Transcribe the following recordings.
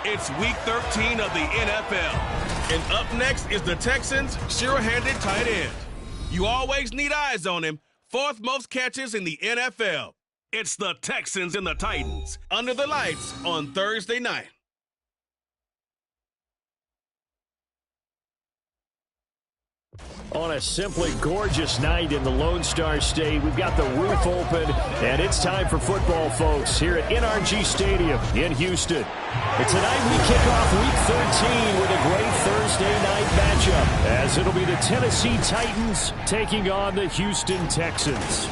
It's Week 13 of the NFL. And up next is the Texans' sure-handed tight end. You always need eyes on him. Fourth most catches in the NFL. It's the Texans and the Titans under the lights on Thursday night. On a simply gorgeous night in the Lone Star State, we've got the roof open, and it's time for football, folks, here at NRG Stadium in Houston. And tonight we kick off Week 13 with a great Thursday night matchup, as it'll be the Tennessee Titans taking on the Houston Texans.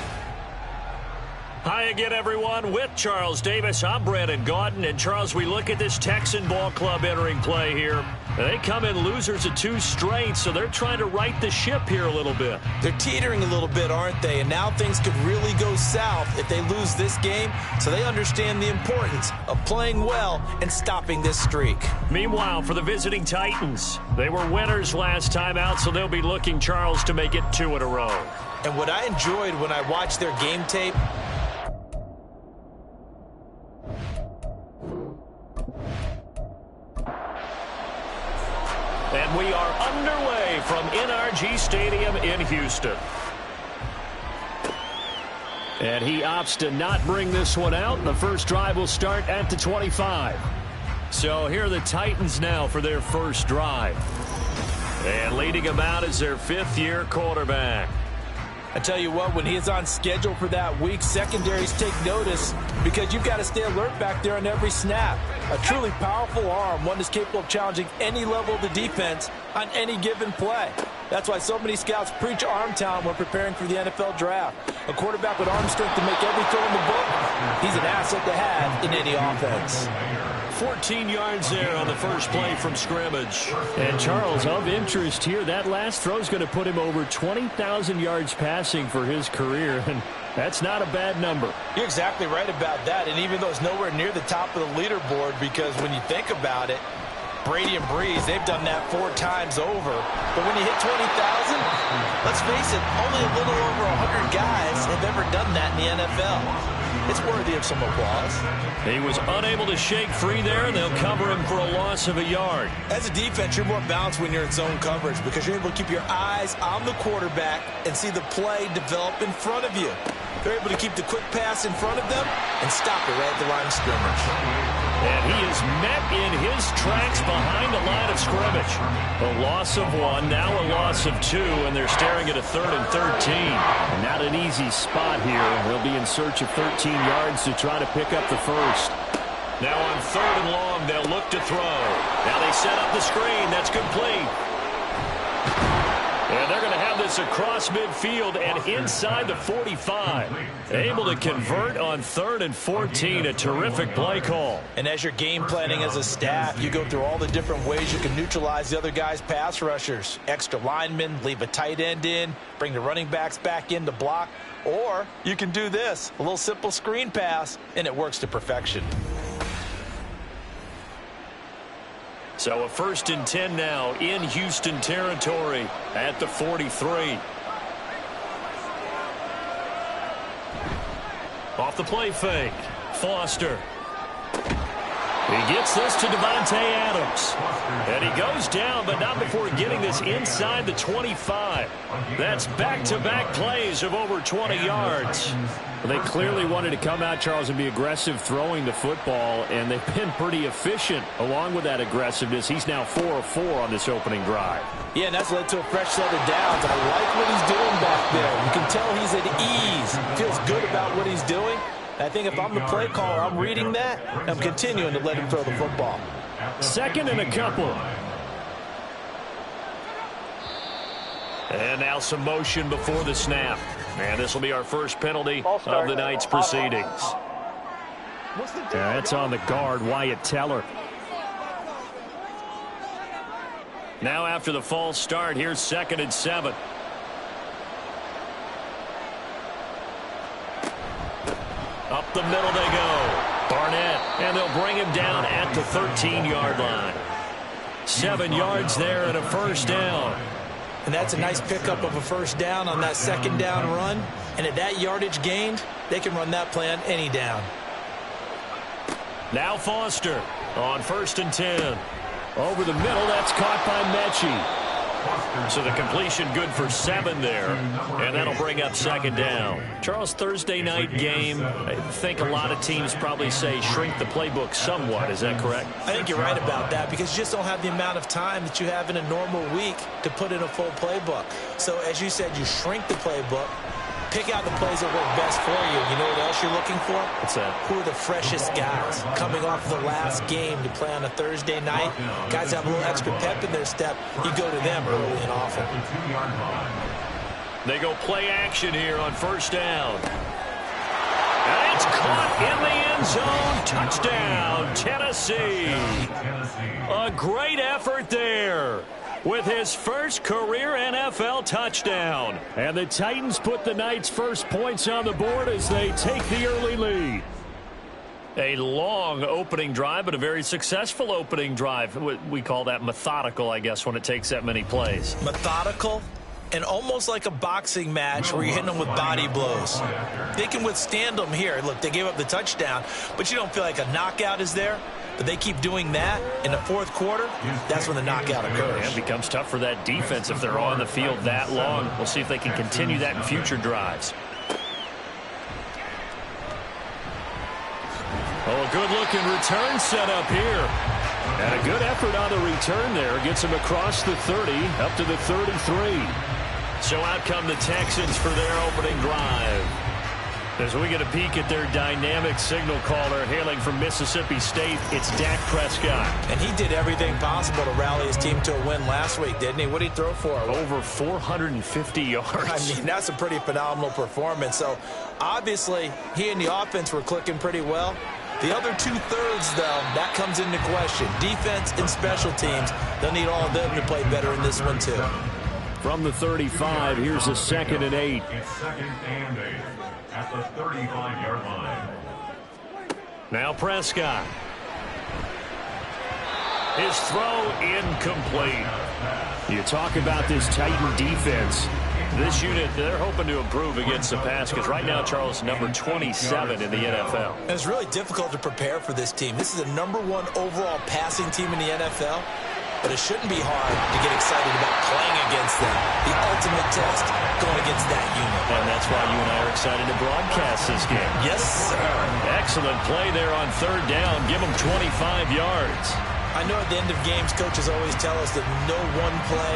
Hi again, everyone. With Charles Davis, I'm Brandon Gaudin. And, Charles, we look at this Texan ball club entering play here. They come in losers of 2 straight, so they're trying to right the ship here a little bit. They're teetering a little bit, aren't they? And now things could really go south if they lose this game, so they understand the importance of playing well and stopping this streak. Meanwhile, for the visiting Titans, they were winners last time out, so they'll be looking, Charles, to make it 2 in a row. And what I enjoyed when I watched their game tape, and we are underway from NRG Stadium in Houston. And he opts to not bring this one out. The first drive will start at the 25. So here are the Titans now for their first drive. And leading them out is their 5th-year quarterback. I tell you what, when he is on schedule for that week, secondaries take notice because you've got to stay alert back there on every snap. A truly powerful arm, one that's capable of challenging any level of the defense on any given play. That's why so many scouts preach arm talent when preparing for the NFL draft. A quarterback with arm strength to make every throw in the book, he's an asset to have in any offense. 14 yards there on the first play from scrimmage. And, Charles, of interest here, that last throw is going to put him over 20,000 yards passing for his career, and that's not a bad number. You're exactly right about that, and even though it's nowhere near the top of the leaderboard, because when you think about it, Brady and Breeze, they've done that 4 times over. But when you hit 20,000, let's face it, only a little over 100 guys have ever done that in the NFL. It's worthy of some applause. He was unable to shake free there, and they'll cover him for a loss of a yard. As a defense, you're more balanced when you're in zone coverage because you're able to keep your eyes on the quarterback and see the play develop in front of you. They're able to keep the quick pass in front of them and stop it right at the line of scrimmage. And he is met in his tracks behind the line of scrimmage. A loss of 1, now a loss of 2, and they're staring at a 3rd and 13. And not an easy spot here. They'll be in search of 13 yards to try to pick up the first. Now on 3rd and long, they'll look to throw. Now they set up the screen. That's complete. And they're going to have this across midfield and inside the 45. Able to convert on 3rd and 14. A terrific play call. And as you're game planning as a staff, you go through all the different ways you can neutralize the other guy's pass rushers. Extra linemen, leave a tight end in, bring the running backs back in to block. Or you can do this, a little simple screen pass, and it works to perfection. So a 1st and 10 now in Houston territory at the 43. Off the play fake, Foster. He gets this to Devontae Adams. And he goes down, but not before getting this inside the 25. That's back-to-back plays of over 20 yards. Well, they clearly wanted to come out, Charles, and be aggressive throwing the football, and they've been pretty efficient along with that aggressiveness. He's now 4 of 4 on this opening drive. Yeah, and that's led to a fresh set of downs. I like what he's doing back there. You can tell he's at ease. Feels good about what he's doing. I think if I'm the play caller, I'm reading that, and I'm continuing to let him throw the football. 2nd and a couple. And now some motion before the snap. And this will be our first penalty of the night's proceedings. That's on the guard, Wyatt Teller. Now after the false start, here's 2nd and 7. Up the middle they go. Barnett, and they'll bring him down at the 13-yard line. 7 yards there and a first down. And that's a nice pickup of a first down on that 2nd down run. And at that yardage gained, they can run that play on any down. Now Foster on 1st and 10. Over the middle, that's caught by Mechie. So the completion good for 7 there, and that'll bring up 2nd down. Charles, Thursday night game, I think a lot of teams probably say shrink the playbook somewhat. Is that correct? I think you're right about that because you just don't have the amount of time that you have in a normal week to put in a full playbook. So as you said, you shrink the playbook, pick out the plays that work best for you. You know what else you're looking for? What's that? Who are the freshest guys coming off the last game to play on a Thursday night? Guys have a little extra pep in their step. You go to them early and often. They go play action here on 1st down. And it's caught in the end zone. Touchdown, Tennessee. A great effort there with his first career NFL touchdown. And the Titans put the Knights' first points on the board as they take the early lead. A long opening drive, but a very successful opening drive. We call that methodical, I guess, when it takes that many plays. Methodical and almost like a boxing match where you're hitting them with body blows. They can withstand them here. Look, they gave up the touchdown, but you don't feel like a knockout is there. But they keep doing that in the 4th quarter, that's when the knockout occurs. It becomes tough for that defense if they're on the field that long. We'll see if they can continue that in future drives. Oh, a good-looking return set up here. And a good effort on the return there. Gets him across the 30, up to the 33. So out come the Texans for their opening drive. As we get a peek at their dynamic signal caller hailing from Mississippi State, it's Dak Prescott. And he did everything possible to rally his team to a win last week, didn't he? What did he throw for? Over 450 yards. I mean, that's a pretty phenomenal performance. So, obviously, he and the offense were clicking pretty well. The other 2/3, though, that comes into question. Defense and special teams, they'll need all of them to play better in this one, too. From the 35, here's a 2nd and 8. It's 2nd and 8 at the 35-yard line. Now Prescott. His throw incomplete. You talk about this Titan defense. This unit, they're hoping to improve against the pass because right now, Charles, number 27 in the NFL. And it's really difficult to prepare for this team. This is a #1 overall passing team in the NFL. But it shouldn't be hard to get excited about playing against them. The ultimate test going against that unit. And that's why you and I are excited to broadcast this game. Yes, sir. Excellent play there on 3rd down. Give them 25 yards. I know at the end of games, coaches always tell us that no one play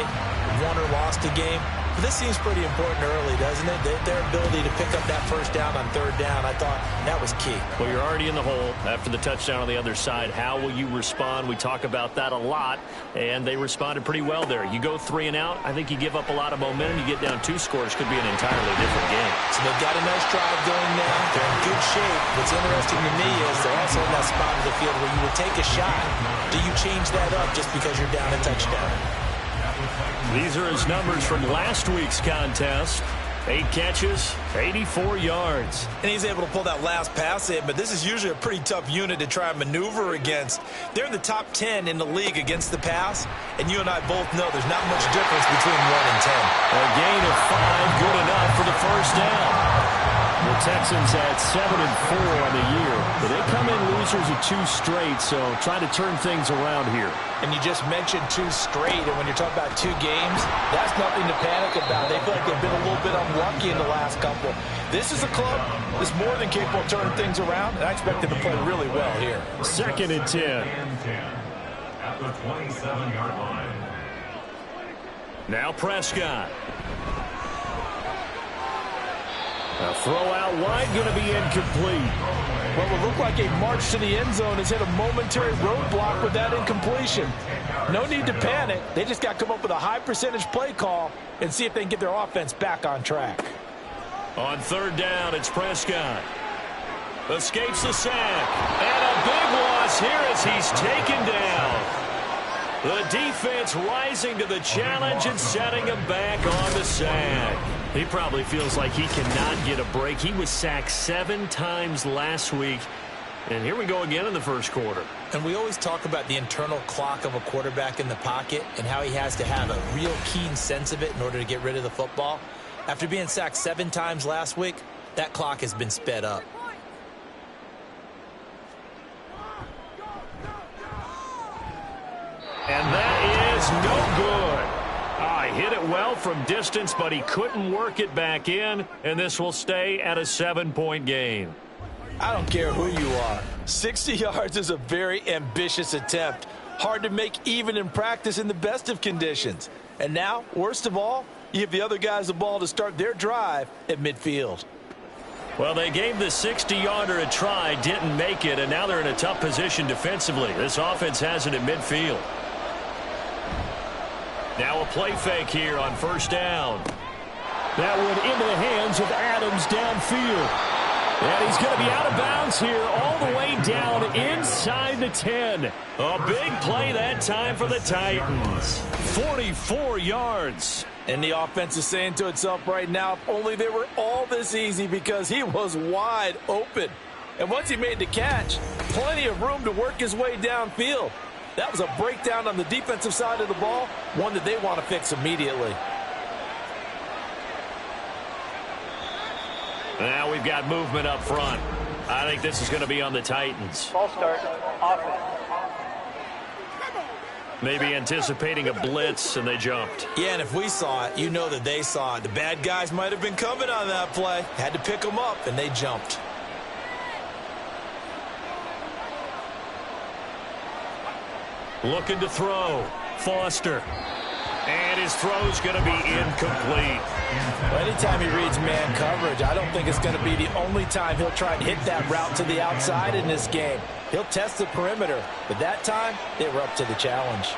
won or lost a game. But this seems pretty important early, doesn't it? Their ability to pick up that 1st down on 3rd down, I thought that was key. Well, you're already in the hole after the touchdown on the other side. How will you respond? We talk about that a lot, and they responded pretty well there. You go 3 and out, I think you give up a lot of momentum. You get down 2 scores, could be an entirely different game. So they've got a nice drive going now. They're in good shape. What's interesting to me is they're also in that spot of the field where you would take a shot. Do you change that up just because you're down a touchdown? These are his numbers from last week's contest. 8 catches, 84 yards. And he's able to pull that last pass in, but this is usually a pretty tough unit to try and maneuver against. They're in the top 10 in the league against the pass, and you and I both know there's not much difference between 1 and 10. A gain of 5, good enough for the 1st down. The Texans at 7-4 on the year, but they come in losers of 2 straight, so try to turn things around here. And you just mentioned 2 straight, and when you're talking about 2 games, that's nothing to panic about. They feel like they've been a little bit unlucky in the last couple. This is a club that's more than capable of turning things around, and I expect them to play really well here. 2nd and 10. At the 27-yard line. Now Prescott. A throw out wide, going to be incomplete. Well, it looked like a march to the end zone has hit a momentary roadblock with that incompletion. No need to panic. They just got to come up with a high percentage play call and see if they can get their offense back on track. On 3rd down, it's Prescott. Escapes the sack. And a big loss here as he's taken down. The defense rising to the challenge and setting him back on the sack. He probably feels like he cannot get a break. He was sacked 7 times last week. And here we go again in the 1st quarter. And we always talk about the internal clock of a quarterback in the pocket and how he has to have a real keen sense of it in order to get rid of the football. After being sacked 7 times last week, that clock has been sped up. well from distance, but he couldn't work it back in, and this will stay at a 7-point game. I don't care who you are. 60 yards is a very ambitious attempt. Hard to make even in practice in the best of conditions. And now, worst of all, you give the other guys the ball to start their drive at midfield. Well, they gave the 60-yarder a try, didn't make it, and now they're in a tough position defensively. This offense has it at midfield. Now a play fake here on first down. That one into the hands of Adams downfield. And he's going to be out of bounds here all the way down inside the 10. A big play that time for the Titans. 44 yards. And the offense is saying to itself right now, if only they were all this easy, because he was wide open. And once he made the catch, plenty of room to work his way downfield. That was a breakdown on the defensive side of the ball, one that they want to fix immediately. Now we've got movement up front. I think this is going to be on the Titans. Ball start, offense. Maybe anticipating a blitz, and they jumped. Yeah, and if we saw it, you know that they saw it. The bad guys might have been coming on that play. Had to pick them up, and they jumped. Looking to throw. Foster. And his throw's going to be incomplete. Well, anytime he reads man coverage, I don't think it's going to be the only time he'll try and hit that route to the outside in this game. He'll test the perimeter, but that time, they were up to the challenge.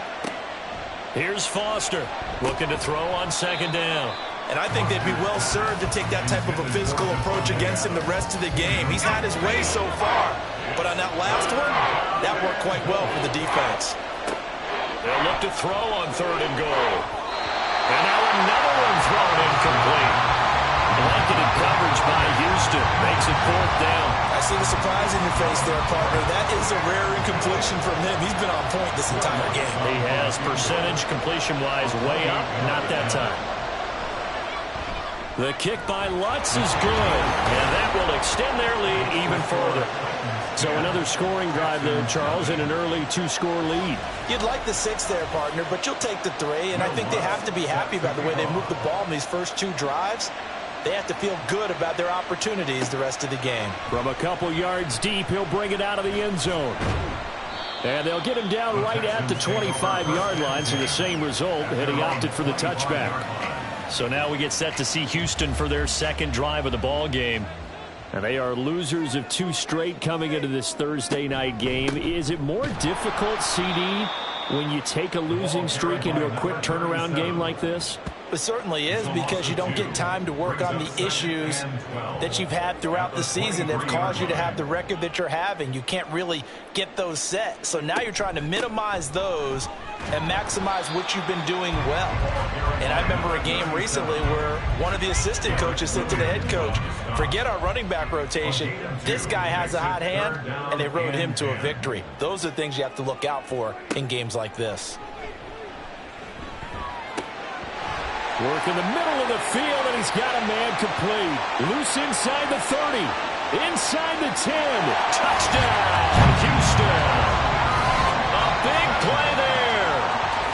Here's Foster, looking to throw on second down. And I think they'd be well served to take that type of a physical approach against him the rest of the game. He's had his way so far, but on that last one, that worked quite well for the defense. They'll look to throw on third and goal. And now another one thrown incomplete. Blanketed coverage by Houston. Makes it fourth down. I see the surprise in your face there, partner. That is a rare incompletion from him. He's been on point this entire game. He has percentage completion-wise way up. Not that time. The kick by Lutz is good. And that will extend their lead even further. So another scoring drive there, Charles, and an early 2-score lead. You'd like the 6 there, partner, but you'll take the 3, and I think they have to be happy about the way they moved the ball in these first 2 drives. They have to feel good about their opportunities the rest of the game. From a couple yards deep, he'll bring it out of the end zone. And they'll get him down right at the 25-yard line, so the same result, had he opted for the touchback. So now we get set to see Houston for their second drive of the ball game. And they are losers of 2 straight coming into this Thursday night game. Is it more difficult, CD, when you take a losing streak into a quick turnaround game like this? It certainly is, because you don't get time to work on the issues that you've had throughout the season that have caused you to have the record that you're having. You can't really get those set. So now you're trying to minimize those and maximize what you've been doing well. And I remember a game recently where one of the assistant coaches said to the head coach, forget our running back rotation. This guy has a hot hand, and they rode him to a victory. Those are things you have to look out for in games like this. Work in the middle of the field, and he's got a man complete. Loose inside the 30. Inside the 10. Touchdown, Houston. A big play there.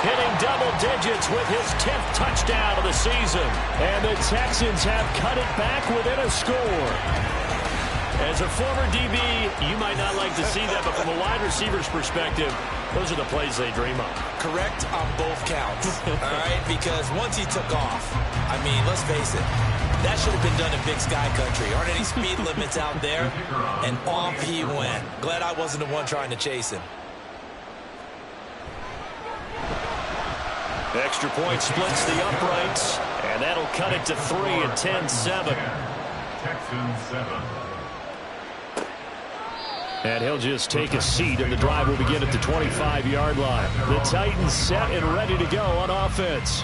Hitting double digits with his 10th touchdown of the season. And the Texans have cut it back within a score. As a former DB, you might not like to see that, but from a wide receiver's perspective, those are the plays they dream of. Correct on both counts, all right? Because once he took off, I mean, let's face it, that should have been done in Big Sky Country. Aren't any speed limits out there? And off he went. Glad I wasn't the one trying to chase him. Extra point splits the uprights, and that'll cut it to 3 at 10-7. Texans 7. And he'll just take a seat, and the drive will begin at the 25-yard line. The Titans set and ready to go on offense.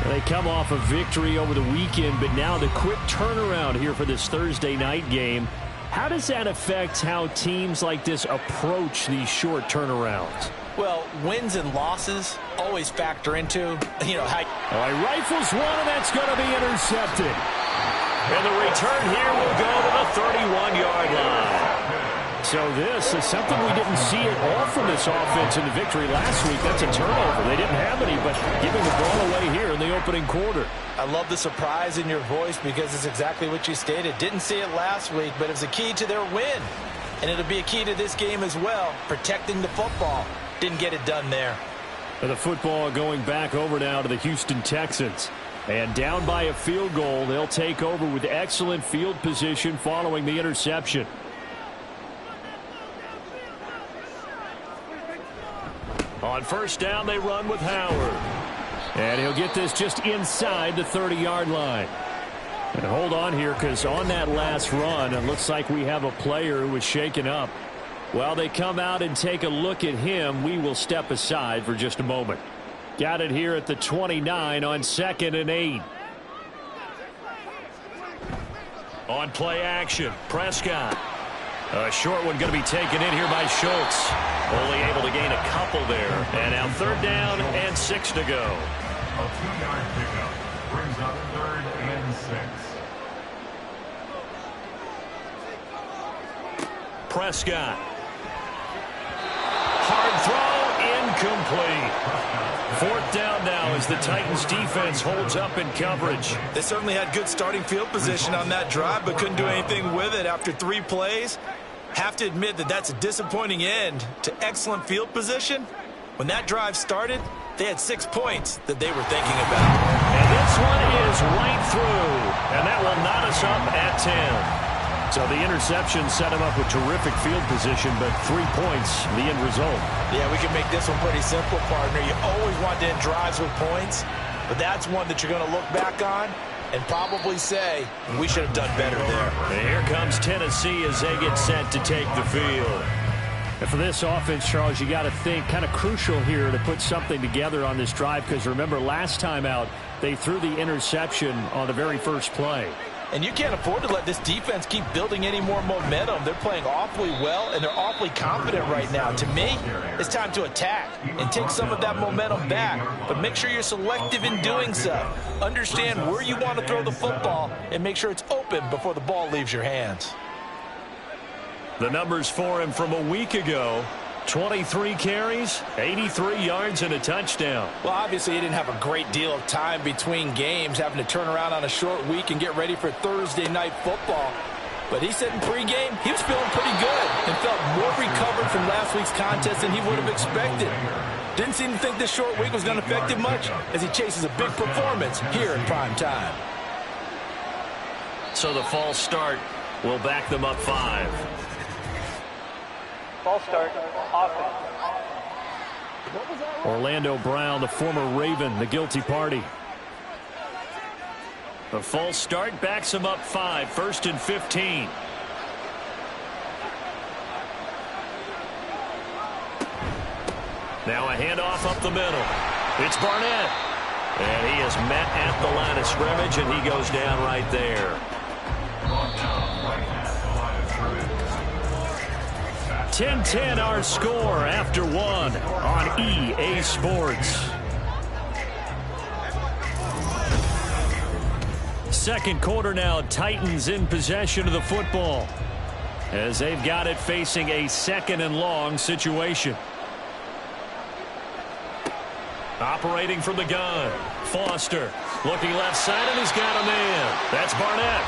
They come off a victory over the weekend, but now the quick turnaround here for this Thursday night game. How does that affect how teams like this approach these short turnarounds? Well, wins and losses always factor into, how... All right, rifles one, and that's going to be intercepted. And the return here will go to the 31-yard line. So this is something we didn't see at all from this offense in the victory last week. That's a turnover. They didn't have any, but giving the ball away here in the opening quarter. I love the surprise in your voice because it's exactly what you stated. Didn't see it last week, but it's a key to their win. And it'll be a key to this game as well, protecting the football. Didn't get it done there. The football going back over now to the Houston Texans. And down by a field goal, they'll take over with excellent field position following the interception. On first down, they run with Howard. And he'll get this just inside the 30-yard line. And hold on here, because on that last run, it looks like we have a player who was shaken up. While they come out and take a look at him, we will step aside for just a moment. Got it here at the 29 on 2nd and 8. On play action, Prescott. A short one going to be taken in here by Schultz. Only able to gain a couple there. And now 3rd down and 6 to go. A 2-yard pickup brings up 3rd and 6. Prescott. Hard throw, incomplete. 4th down now as the Titans defense holds up in coverage. They certainly had good starting field position on that drive, but couldn't do anything with it after 3 plays. Have to admit that that's a disappointing end to excellent field position. When that drive started, they had 6 points that they were thinking about. And this one is right through, and that will knot us up at 10. So the interception set him up with terrific field position, but 3 points, the end result. Yeah, we can make this one pretty simple, partner. You always want to end drives with points, but that's one that you're going to look back on and probably say, we should have done better there. And here comes Tennessee as they get set to take the field. And for this offense, Charles, you got to think kind of crucial here to put something together on this drive, because remember last time out, they threw the interception on the very first play. And you can't afford to let this defense keep building any more momentum. They're playing awfully well, and they're awfully confident right now. To me, it's time to attack and take some of that momentum back. But make sure you're selective in doing so. Understand where you want to throw the football and make sure it's open before the ball leaves your hands. The numbers for him from a week ago: 23 carries, 83 yards, and a touchdown. Well, obviously, he didn't have a great deal of time between games, having to turn around on a short week and get ready for Thursday night football. But he said in pregame he was feeling pretty good and felt more recovered from last week's contest than he would have expected. Didn't seem to think this short week was going to affect him much as he chases a big performance here in prime time. So the false start will back them up 5. False start, offense. Orlando Brown, the former Raven, the guilty party. The false start backs him up 5, 1st and 15. Now a handoff up the middle. It's Barnett. And he is met at the line of scrimmage, and he goes down right there. 10-10 our score after 1 on EA Sports. Second quarter now, Titans in possession of the football as they've got it facing a 2nd and long situation. Operating from the gun, Foster looking left side, and he's got a man. That's Barnett.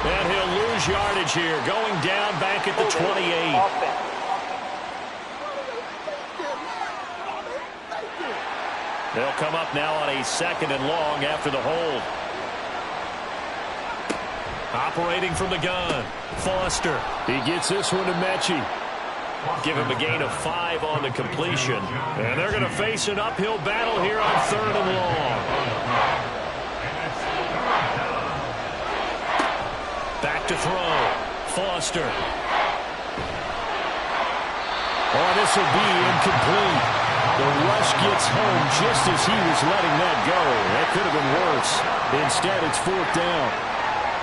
And he'll lose yardage here, going down back at the 28. They'll come up now on a 2nd and long after the hold. Operating from the gun, Foster. He gets this one to Mechie. Give him a gain of 5 on the completion. And they're going to face an uphill battle here on 3rd and long. Back to throw. Foster. Oh, this will be incomplete. The rush gets home just as he was letting that go. That could have been worse. Instead, it's 4th down.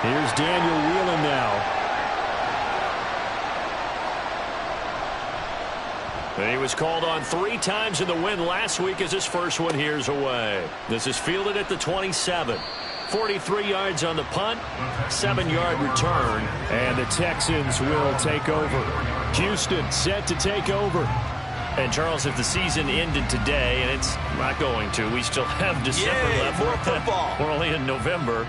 Here's Daniel Whelan now. He was called on 3 times in the win last week as his first one here's away. This is fielded at the 27. 43 yards on the punt, 7-yard return, and the Texans will take over. Houston set to take over. And, Charles, if the season ended today, and it's not going to, we still have December left. More football. We're only in November.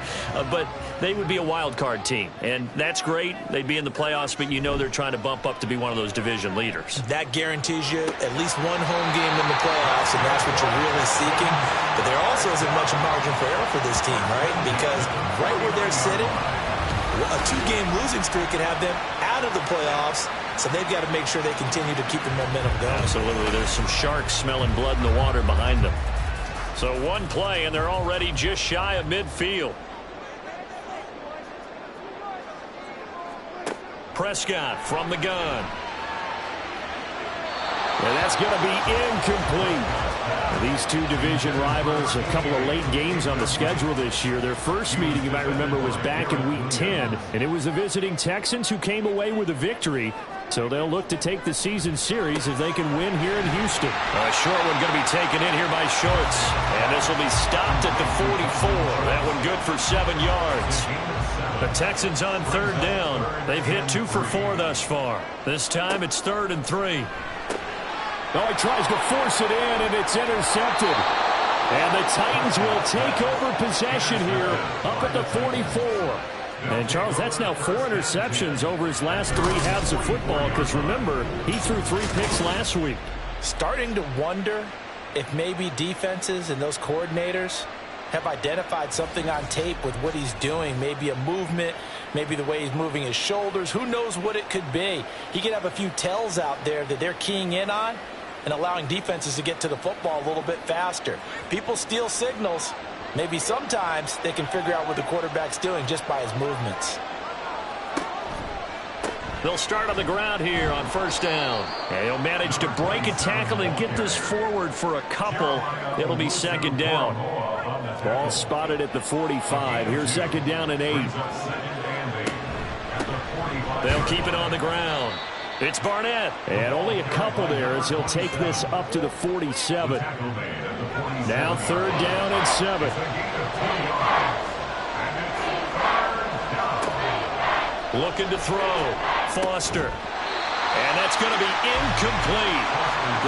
But they would be a wild card team. And that's great. They'd be in the playoffs, but you know they're trying to bump up to be one of those division leaders. That guarantees you at least one home game in the playoffs, and that's what you're really seeking. But there also isn't much margin for error for this team, right? Because right where they're sitting, a 2-game losing streak could have them out of the playoffs. So they've got to make sure they continue to keep the momentum going. Absolutely. There's some sharks smelling blood in the water behind them. So one play, and they're already just shy of midfield. Prescott from the gun. And that's going to be incomplete. These two division rivals, a couple of late games on the schedule this year. Their first meeting, you might remember, was back in Week 10, and it was the visiting Texans who came away with a victory. So they'll look to take the season series if they can win here in Houston. A short one going to be taken in here by Schultz. And this will be stopped at the 44. That one good for 7 yards. The Texans on third down. They've hit 2 for 4 thus far. This time it's 3rd and 3. Oh, he tries to force it in, and it's intercepted. And the Titans will take over possession here up at the 44. And, Charles, that's now 4 interceptions over his last 3 halves of football because, remember, he threw 3 picks last week. Starting to wonder if maybe defenses and those coordinators have identified something on tape with what he's doing. Maybe a movement, maybe the way he's moving his shoulders. Who knows what it could be? He could have a few tells out there that they're keying in on and allowing defenses to get to the football a little bit faster. People steal signals. Maybe sometimes they can figure out what the quarterback's doing just by his movements. They'll start on the ground here on first down. And he'll manage to break a tackle and get this forward for a couple. It'll be 2nd down. Ball spotted at the 45. Here's 2nd down and 8. They'll keep it on the ground. It's Barnett. And only a couple there as he'll take this up to the 47. Now 3rd down and 7. Looking to throw. Foster. And that's going to be incomplete.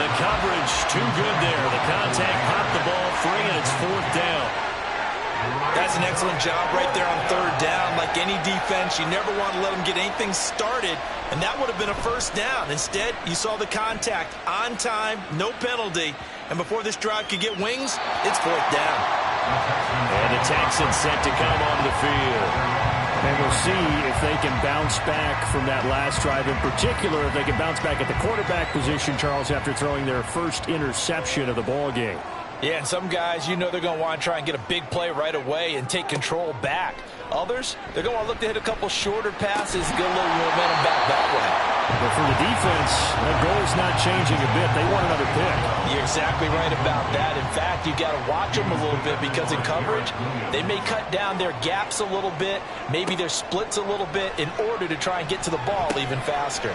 The coverage too good there. The contact popped the ball free, and it's 4th down. That's an excellent job right there on 3rd down. Like any defense, you never want to let them get anything started, and that would have been a 1st down. Instead, you saw the contact on time, no penalty, and before this drive could get wings, it's 4th down. And the Texans set to come on the field. And we'll see if they can bounce back from that last drive. In particular, if they can bounce back at the quarterback position, Charles, after throwing their first interception of the ball game. Yeah, and some guys, you know they're going to want to try and get a big play right away and take control back. Others, they're going to look to hit a couple shorter passes, get a little momentum back that way. But for the defense, that goal is not changing a bit. They want another pick. You're exactly right about that. In fact, you got to watch them a little bit because in coverage, they may cut down their gaps a little bit, maybe their splits a little bit in order to try and get to the ball even faster.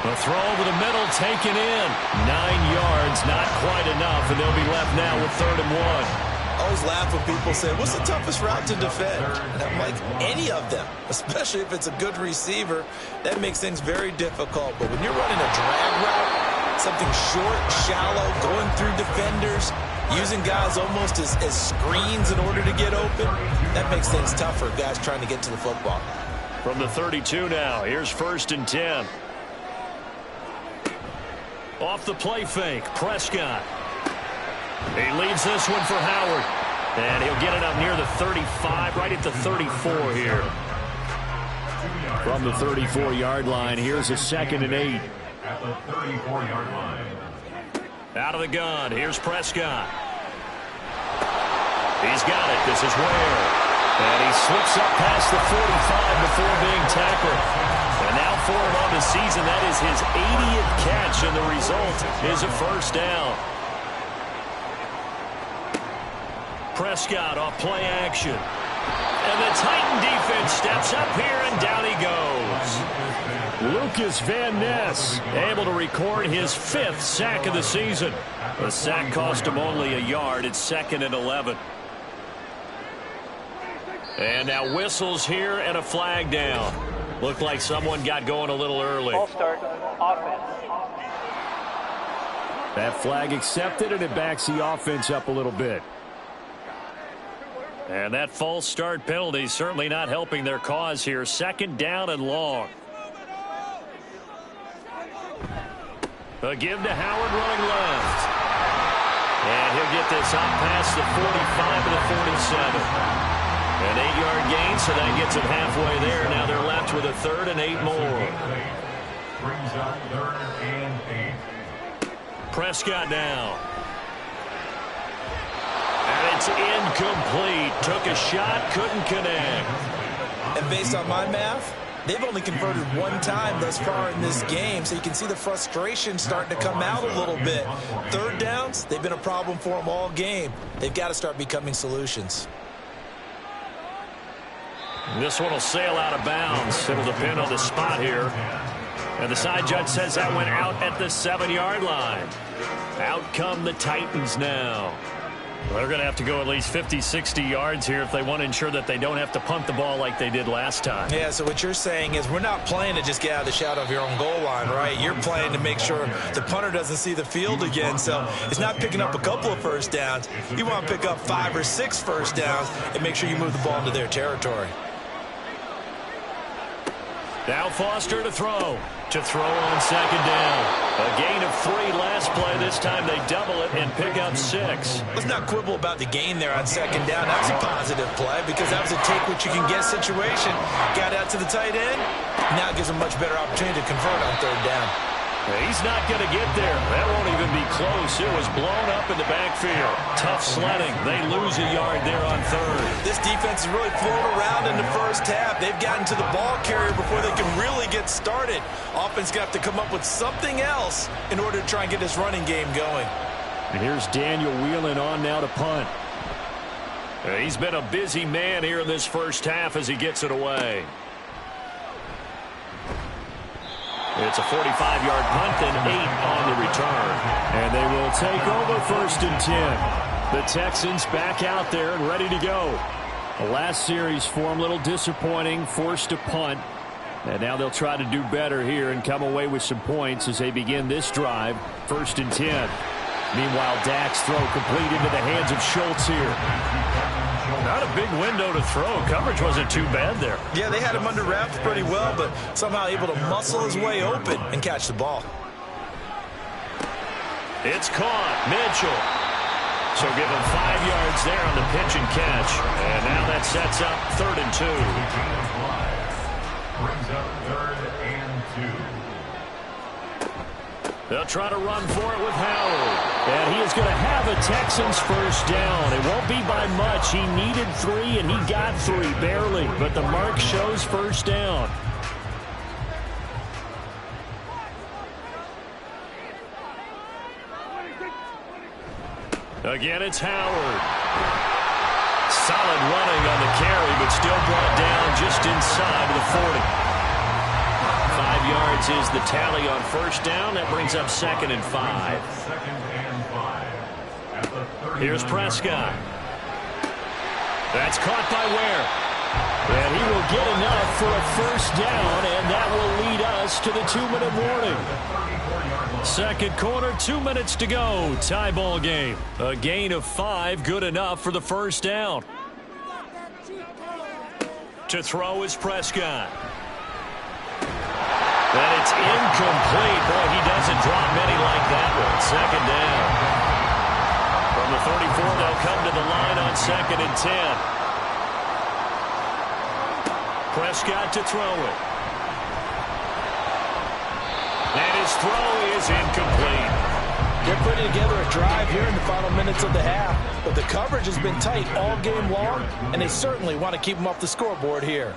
The throw over the middle taken in. 9 yards, not quite enough, and they'll be left now with 3rd and 1. I always laugh when people say, what's the toughest route to defend? And I'm like, any of them, especially if it's a good receiver. That makes things very difficult. But when you're running a drag route, something short, shallow, going through defenders, using guys almost as screens in order to get open, that makes things tough for guys trying to get to the football. From the 32 now, here's 1st and 10. Off the play fake, Prescott. He leaves this one for Howard. And he'll get it up near the 35, right at the 34 here. From the 34-yard line, here's a 2nd and 8. At the 34-yard line. Out of the gun, here's Prescott. He's got it, this is Ware. And he slips up past the 45 before being tackled. And now for him on the season, that is his 80th catch, and the result is a 1st down. Prescott off play action. And the Titan defense steps up here, and down he goes. Lucas Van Ness able to record his 5th sack of the season. The sack cost him only a yard. It's 2nd and 11. And now whistles here and a flag down. Looked like someone got going a little early. False start, offense. That flag accepted, and it backs the offense up a little bit. And that false start penalty certainly not helping their cause here. 2nd down and long. A give to Howard running left. And he'll get this up past the 45 to the 47. An 8-yard gain, so that gets them halfway there. Now they're left with a 3rd and 8 more. Brings up 3rd and 8. Prescott now. And it's incomplete. Took a shot, couldn't connect. And based on my math, they've only converted 1 time thus far in this game, so you can see the frustration starting to come out a little bit. 3rd downs, they've been a problem for them all game. They've got to start becoming solutions. This one will sail out of bounds. It'll depend on the spot here. And the side judge says that went out at the 7-yard line. Out come the Titans now. They're going to have to go at least 50, 60 yards here if they want to ensure that they don't have to punt the ball like they did last time. Yeah, so what you're saying is we're not playing to just get out of the shadow of your own goal line, right? You're playing to make sure the punter doesn't see the field again. So it's not picking up a couple of first downs. You want to pick up 5 or 6 first downs and make sure you move the ball into their territory. Now Foster to throw. To throw on 2nd down. A gain of 3 last play. This time they double it and pick up 6. Let's not quibble about the gain there on 2nd down. That was a positive play because that was a take-what-you-can-get situation. Got out to the tight end. Now it gives them a much better opportunity to convert on 3rd down. He's not going to get there. That won't even be close. It was blown up in the backfield. Tough sledding. They lose a yard there on 3rd. This defense is really flown around in the first half. They've gotten to the ball carrier before they can really get started. Offense got to come up with something else in order to try and get this running game going. And here's Daniel Whelan on now to punt. He's been a busy man here in this first half as he gets it away. It's a 45-yard punt and 8 on the return. And they will take over 1st and 10. The Texans back out there and ready to go. The last series for them, a little disappointing, forced to punt. And now they'll try to do better here and come away with some points as they begin this drive, 1st and 10. Meanwhile, Dak's throw complete into the hands of Schultz here. Not a big window to throw. Coverage wasn't too bad there. Yeah, they had him under wraps pretty well, but somehow able to muscle his way open and catch the ball. It's caught. Mitchell. So give him 5 yards there on the pitch and catch. And now that sets up 3rd and 2. Brings up 3rd and 2. They'll try to run for it with Howard. And he is going to have a Texans 1st down. It won't be by much. He needed 3, and he got 3, barely. But the mark shows 1st down. Again, it's Howard. Solid running on the carry, but still brought down just inside of the 40. 5 yards is the tally on 1st down. That brings up 2nd and 5. Here's Prescott. That's caught by Ware. And he will get enough for a 1st down, and that will lead us to the 2-minute warning. 2nd quarter, 2 minutes to go. Tie ball game. A gain of 5, good enough for the 1st down. To throw is Prescott. And it's incomplete. Boy, he doesn't drop many like that one. 2nd down. From the 34, they'll come to the line on 2nd and 10. Prescott to throw it. And his throw is incomplete. They're putting together a drive here in the final minutes of the half, but the coverage has been tight all game long, and they certainly want to keep them off the scoreboard here.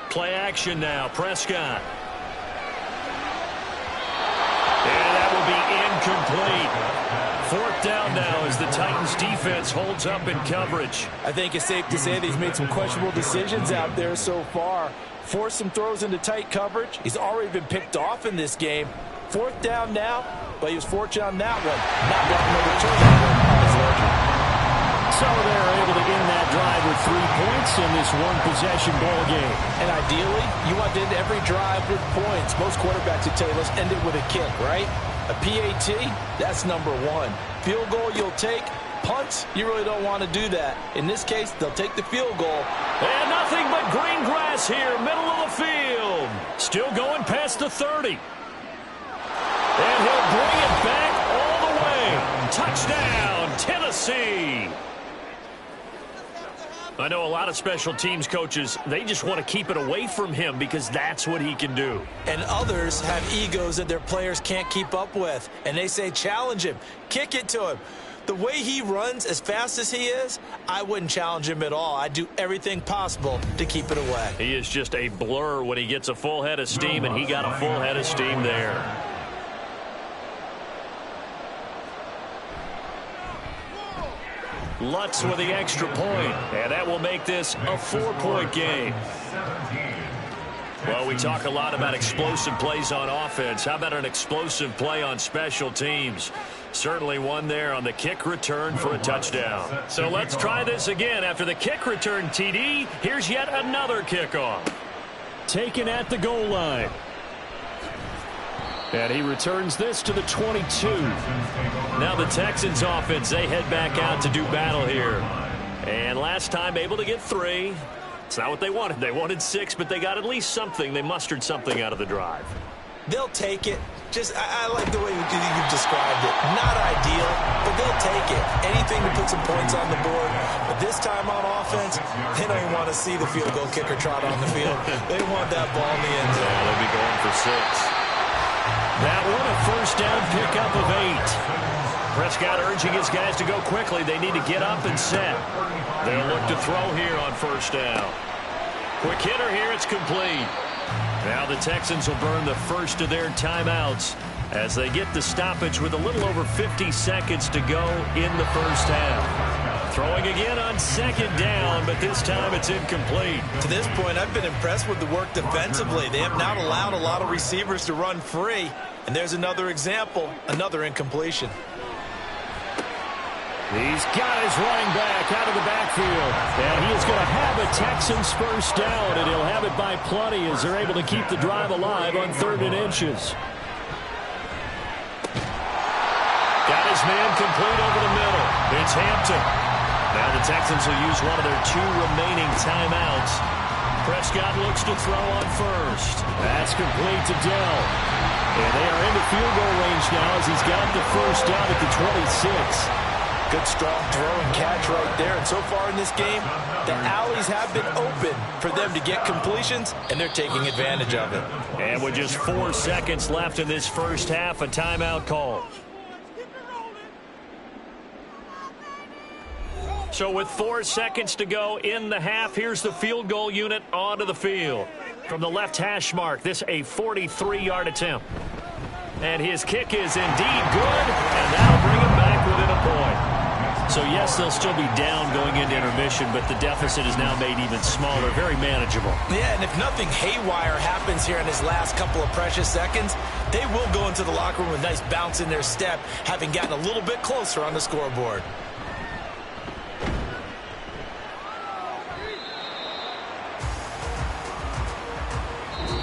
Play action now, Prescott. And that will be incomplete. 4th down now as the Titans defense holds up in coverage. I think it's safe to say that he's made some questionable decisions out there so far. Forced some throws into tight coverage. He's already been picked off in this game. 4th down now, but he was fortunate on that one. Not blocking the return on his ledger. So So they're able to end that drive with 3 points in this one-possession ball game. And ideally, you want to end every drive with points. Most quarterbacks would tell you, let's end it with a kick, right? A PAT, that's number one. Field goal you'll take. Punts, you really don't want to do that. In this case, they'll take the field goal. And nothing but green grass here, middle of the field. Still going past the 30. And he'll bring it back all the way. Touchdown, Tennessee. I know a lot of special teams coaches, they just want to keep it away from him because that's what he can do. And others have egos that their players can't keep up with. And they say, challenge him, kick it to him. The way he runs as fast as he is, I wouldn't challenge him at all. I'd do everything possible to keep it away. He is just a blur when he gets a full head of steam, and he got a full head of steam there. Lutz with the extra point, and that will make this a 4-point game. Well, we talk a lot about explosive plays on offense. How about an explosive play on special teams? Certainly one there on the kick return for a touchdown. So let's try this again. After the kick return, TD, here's yet another kickoff. Taken at the goal line. And he returns this to the 22. Now the Texans offense, they head back out to do battle here. And last time able to get 3. It's not what they wanted. They wanted 6, but they got at least something. They mustered something out of the drive. They'll take it. I like the way you've described it. Not ideal, but they'll take it. Anything to put some points on the board. But this time on offense, they don't even want to see the field goal kicker trot on the field. They want that ball in the end zone. Yeah, they'll be going for 6. That one a first down pickup of 8. Prescott urging his guys to go quickly. They need to get up and set. They'll look to throw here on first down. Quick hitter here. It's complete. Now the Texans will burn the first of their timeouts as they get the stoppage with a little over 50 seconds to go in the first half. Throwing again on second down, but this time it's incomplete. To this point, I've been impressed with the work defensively. They have not allowed a lot of receivers to run free. And there's another example, another incompletion. These guys running back out of the backfield. And he is going to have a Texans first down, and he'll have it by plenty as they're able to keep the drive alive on 3rd and inches. Got his man complete over the middle. It's Hampton. Now the Texans will use one of their 2 remaining timeouts. Prescott looks to throw on first. That's complete to Dell. And they are into field goal range now as he's got the first down at the 26. Good, strong throw and catch right there. And so far in this game, the alleys have been open for them to get completions, and they're taking advantage of it. And with just 4 seconds left in this first half, a timeout call. So with 4 seconds to go in the half, here's the field goal unit onto the field. From the left hash mark, this a 43-yard attempt. And his kick is indeed good, and that'll bring him back within a point. So, yes, they'll still be down going into intermission, but the deficit is now made even smaller, very manageable. Yeah, and if nothing haywire happens here in his last couple of precious seconds, they will go into the locker room with a nice bounce in their step, having gotten a little bit closer on the scoreboard.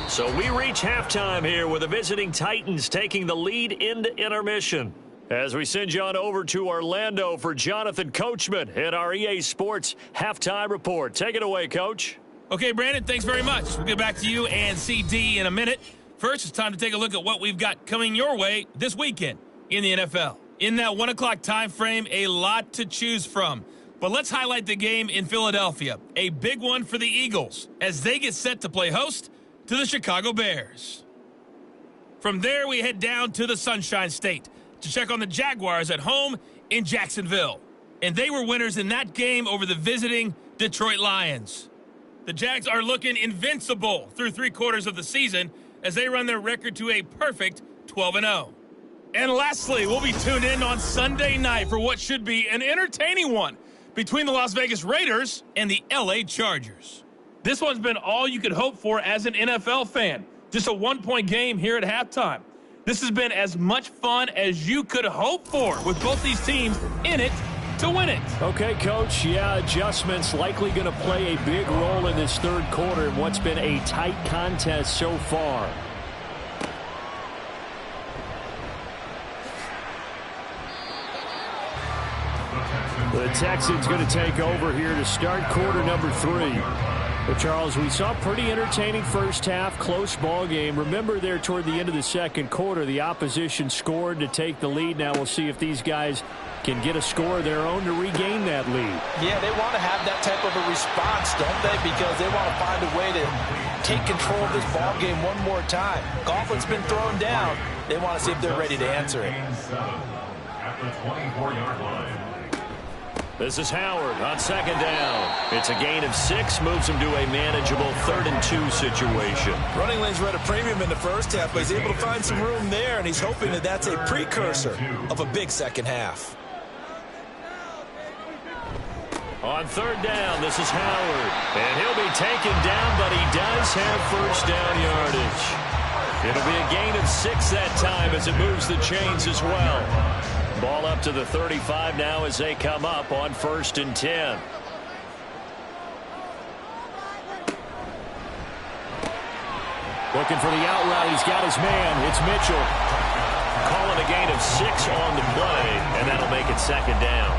So we reach halftime here with the visiting Titans taking the lead into intermission. As we send you on over to Orlando for Jonathan Coachman at our EA Sports Halftime Report. Take it away, Coach. Okay, Brandon, thanks very much. We'll get back to you and CD in a minute. First, it's time to take a look at what we've got coming your way this weekend in the NFL. In that 1 o'clock time frame, a lot to choose from. But let's highlight the game in Philadelphia. A big one for the Eagles as they get set to play host to the Chicago Bears. From there, we head down to the Sunshine State to check on the Jaguars at home in Jacksonville. And they were winners in that game over the visiting Detroit Lions. The Jags are looking invincible through 3 quarters of the season as they run their record to a perfect 12-0. And lastly, we'll be tuned in on Sunday night for what should be an entertaining one between the Las Vegas Raiders and the LA Chargers. This one's been all you could hope for as an NFL fan. Just a 1-point game here at halftime. This has been as much fun as you could hope for with both these teams in it to win it. Okay, Coach. Yeah, adjustments likely going to play a big role in this third quarter in what's been a tight contest so far. The Texans going to take over here to start quarter number 3. But Charles, we saw a pretty entertaining first half, close ball game. Remember there toward the end of the second quarter, the opposition scored to take the lead. Now we'll see if these guys can get a score of their own to regain that lead. Yeah, they want to have that type of a response, don't they? Because they want to find a way to take control of this ball game one more time. Gauntlet's been thrown down. They want to see if they're ready to answer it. At the 24-yard line. This is Howard on second down. It's a gain of 6, moves him to a manageable 3rd and 2 situation. Running lanes were at a premium in the first half, but he's able to find some room there, and he's hoping that that's a precursor of a big second half. On third down, this is Howard. And he'll be taken down, but he does have first down yardage. It'll be a gain of 6 that time as it moves the chains as well. Ball up to the 35 now as they come up on 1st and 10. Looking for the out route. He's got his man. It's Mitchell. Calling a gain of 6 on the play, and that'll make it second down.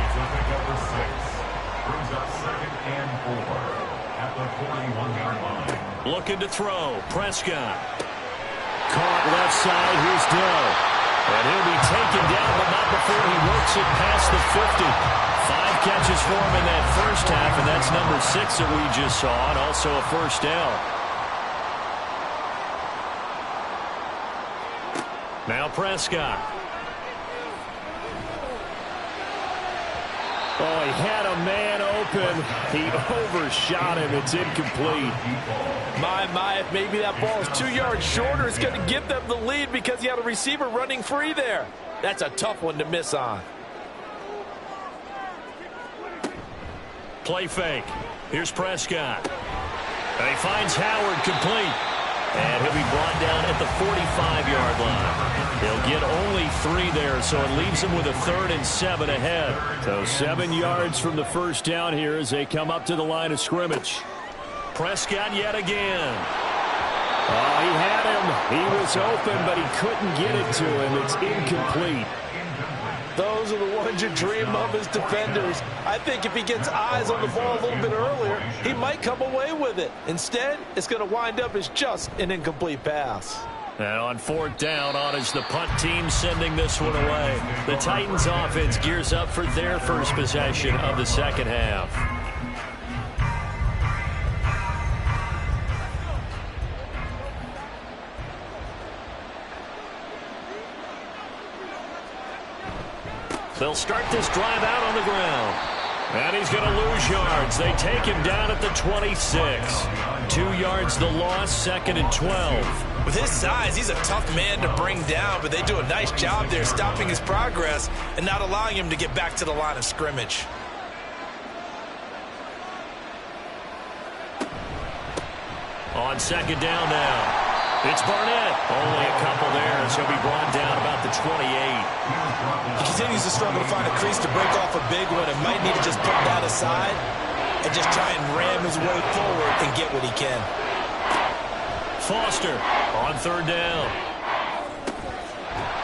Brings up 2nd and 4 at the 41-yard line. Looking to throw. Prescott. Caught left side. Here's Dill. And he'll be taken down, but not before he works it past the 50. 5 catches for him in that first half, and that's number 6 that we just saw, and also a first down. Now Prescott. Oh, he had a man open. He overshot him. It's incomplete. My, if maybe that ball is 2 yards shorter, it's going to give them the lead because he had a receiver running free there. That's a tough one to miss on. Play fake. Here's Prescott. And he finds Howard complete. And he'll be brought down at the 45-yard line. He'll get only 3 there, so it leaves him with a 3rd and 7 ahead. So 7 yards from the first down here as they come up to the line of scrimmage. Prescott yet again. Oh, he had him. He was open, but he couldn't get it to him. It's incomplete. Those are the ones you dream of as defenders. I think if he gets eyes on the ball a little bit earlier, he might come away with it. Instead, it's going to wind up as just an incomplete pass. And on 4th down, on is the punt team sending this one away. The Titans offense gears up for their first possession of the second half. They'll start this drive out on the ground. And he's going to lose yards. They take him down at the 26. 2 yards the loss, 2nd and 12. With his size, he's a tough man to bring down, but they do a nice job there stopping his progress and not allowing him to get back to the line of scrimmage. On 2nd down now. It's Barnett. Only a couple there as he'll be brought down about the 28. He continues to struggle to find a crease to break off a big one and might need to just put that aside and just try and ram his way forward and get what he can. Foster on 3rd down.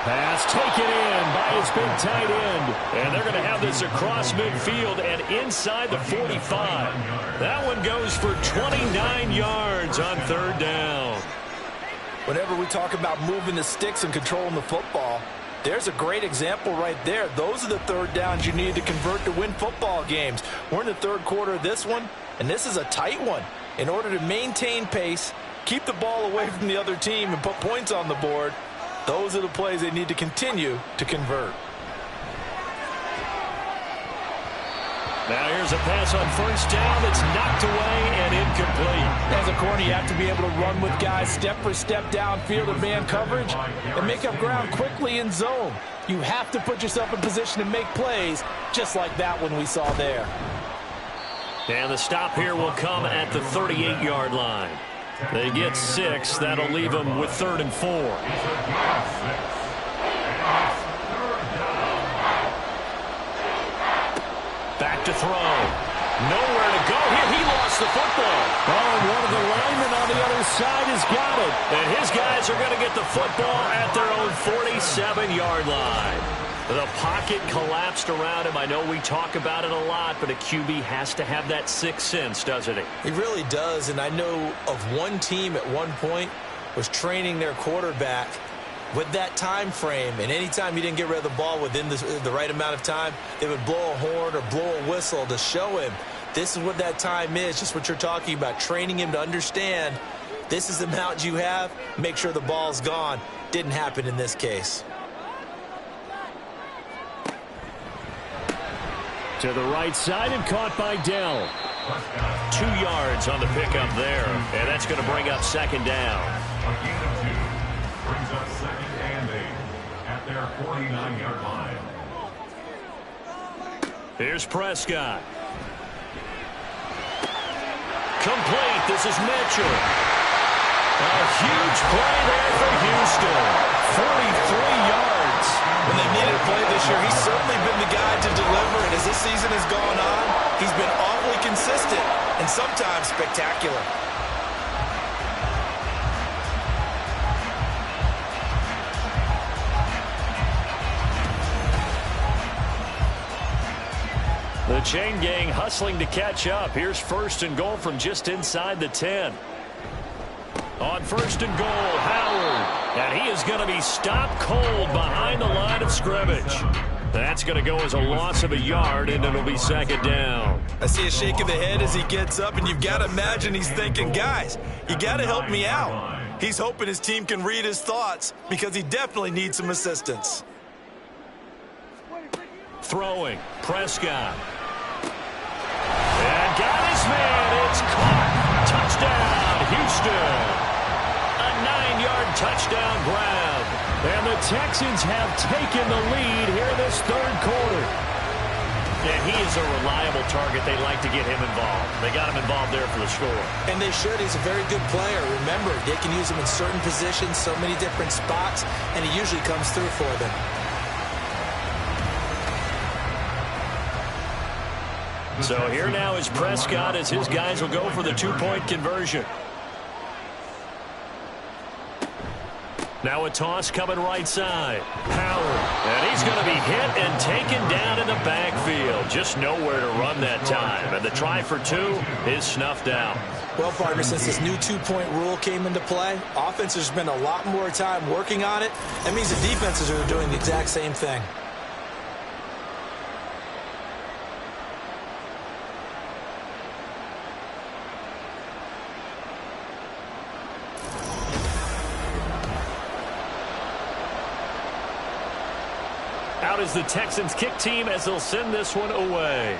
Pass taken in by his big tight end. And they're going to have this across midfield and inside the 45. That one goes for 29 yards on 3rd down. Whenever we talk about moving the sticks and controlling the football, there's a great example right there. Those are the 3rd downs you need to convert to win football games. We're in the 3rd quarter of this one, and this is a tight one. In order to maintain pace, keep the ball away from the other team, and put points on the board, those are the plays they need to continue to convert. Now here's a pass on 1st down that's knocked away and incomplete. As a corner, you have to be able to run with guys step for step downfield in man coverage and make up ground quickly in zone. You have to put yourself in position to make plays just like that one we saw there. And the stop here will come at the 38-yard line. They get 6. That'll leave them with 3rd and 4. to throw. Nowhere to go here. He lost the football. Oh, and one of the linemen on the other side has got it. And his guys are going to get the football at their own 47-yard line. The pocket collapsed around him. I know we talk about it a lot, but a QB has to have that sixth sense, doesn't he? He really does, and I know of one team at one point was training their quarterback with that time frame, and anytime he didn't get rid of the ball within the right amount of time, they would blow a horn or blow a whistle to show him this is what that time is, just what you're talking about, training him to understand this is the amount you have, make sure the ball's gone. Didn't happen in this case. To the right side and caught by Dell. 2 yards on the pickup there, and that's going to bring up second down. A gain of 2 brings up 2nd and 8 at their 49-yard line. Here's Prescott. Complete. This is Mitchell. A huge play there for Houston. 43 yards. When they needed a play this year, he's certainly been the guy to deliver, and as this season has gone on, he's been awfully consistent and sometimes spectacular. The chain gang hustling to catch up. Here's 1st and goal from just inside the 10. On 1st and goal, Howard. And he is going to be stopped cold behind the line of scrimmage. That's going to go as a loss of a yard, and it'll be second down. I see a shake of the head as he gets up, and you've got to imagine he's thinking, guys, you got to help me out. He's hoping his team can read his thoughts because he definitely needs some assistance. Throwing, Prescott. And got his man. It's caught. Touchdown, Houston. A 9-yard touchdown grab. And the Texans have taken the lead here this third quarter. Yeah, he is a reliable target. They like to get him involved. They got him involved there for the score. And they should. He's a very good player. Remember, they can use him in certain positions, so many different spots, and he usually comes through for them. So here now is Prescott as his guys will go for the 2-point conversion. Now a toss coming right side. Howard. And he's going to be hit and taken down in the backfield. Just nowhere to run that time. And the try for 2 is snuffed out. Well, partner, since this new 2-point rule came into play, offenses spend a lot more time working on it. That means the defenses are doing the exact same thing. Out is the Texans kick team as they'll send this one away.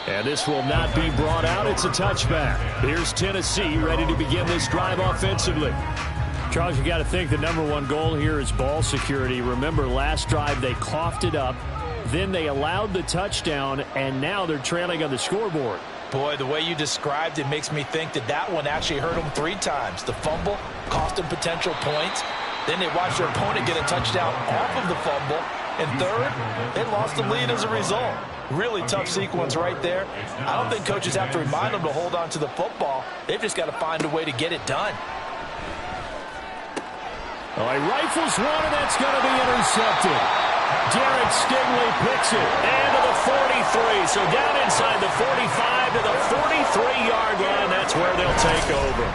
And this will not be brought out. It's a touchback. Here's Tennessee ready to begin this drive offensively. Charles, you got to think the #1 goal here is ball security. Remember, last drive they coughed it up. Then they allowed the touchdown, and now they're trailing on the scoreboard. Boy, the way you described it makes me think that that one actually hurt them 3 times. The fumble cost them potential points. Then they watched their opponent get a touchdown off of the fumble. And third, they lost the lead as a result. Really tough sequence right there. I don't think coaches have to remind them to hold on to the football. They've just got to find a way to get it done. Oh, he rifles one, and that's going to be intercepted. Derek Stingley picks it. And to the 43. So down inside the 45 to the 43-yard line. That's where they'll take over.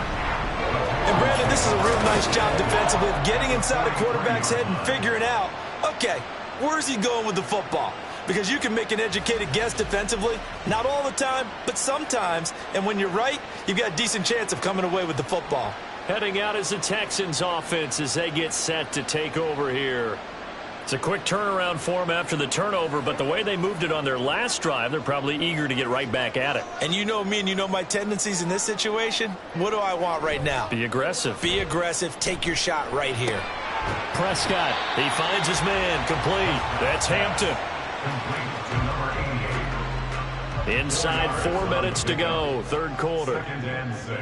And Brandon, this is a real nice job defensively of getting inside a quarterback's head and figuring out, okay, where's he going with the football? Because you can make an educated guess defensively, not all the time, but sometimes. And when you're right, you've got a decent chance of coming away with the football. Heading out is the Texans offense as they get set to take over here. It's a quick turnaround for them after the turnover, but the way they moved it on their last drive, they're probably eager to get right back at it. And you know me and you know my tendencies in this situation. What do I want right now? Be aggressive. Be aggressive. Take your shot right here. Prescott, he finds his man, complete. That's Hampton. Inside 4 minutes to go, third quarter. 2nd and 6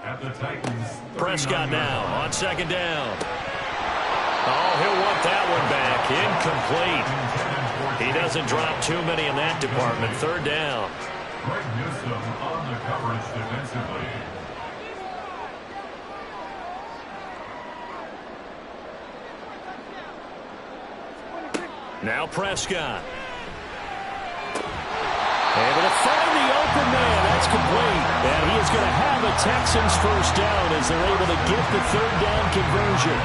at the Titans. Prescott now on second down. Oh, he'll want that one back. Incomplete. He doesn't drop too many in that department. Third down. Greg Newsome on the coverage defensively. Now Prescott. Able to find the open man. That's complete. And he is going to have a Texans first down as they're able to get the third down conversion.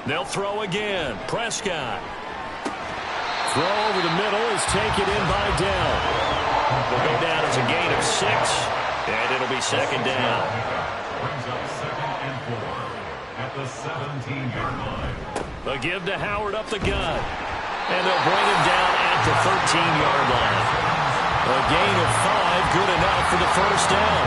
They'll throw again. Prescott. Throw over the middle is taken in by Dell. Will go down as a gain of 6, and it'll be second down. Brings up 2nd and 4 at the 17-yard line. A give to Howard up the gut. And they'll bring him down at the 13-yard line. A gain of 5, good enough for the first down.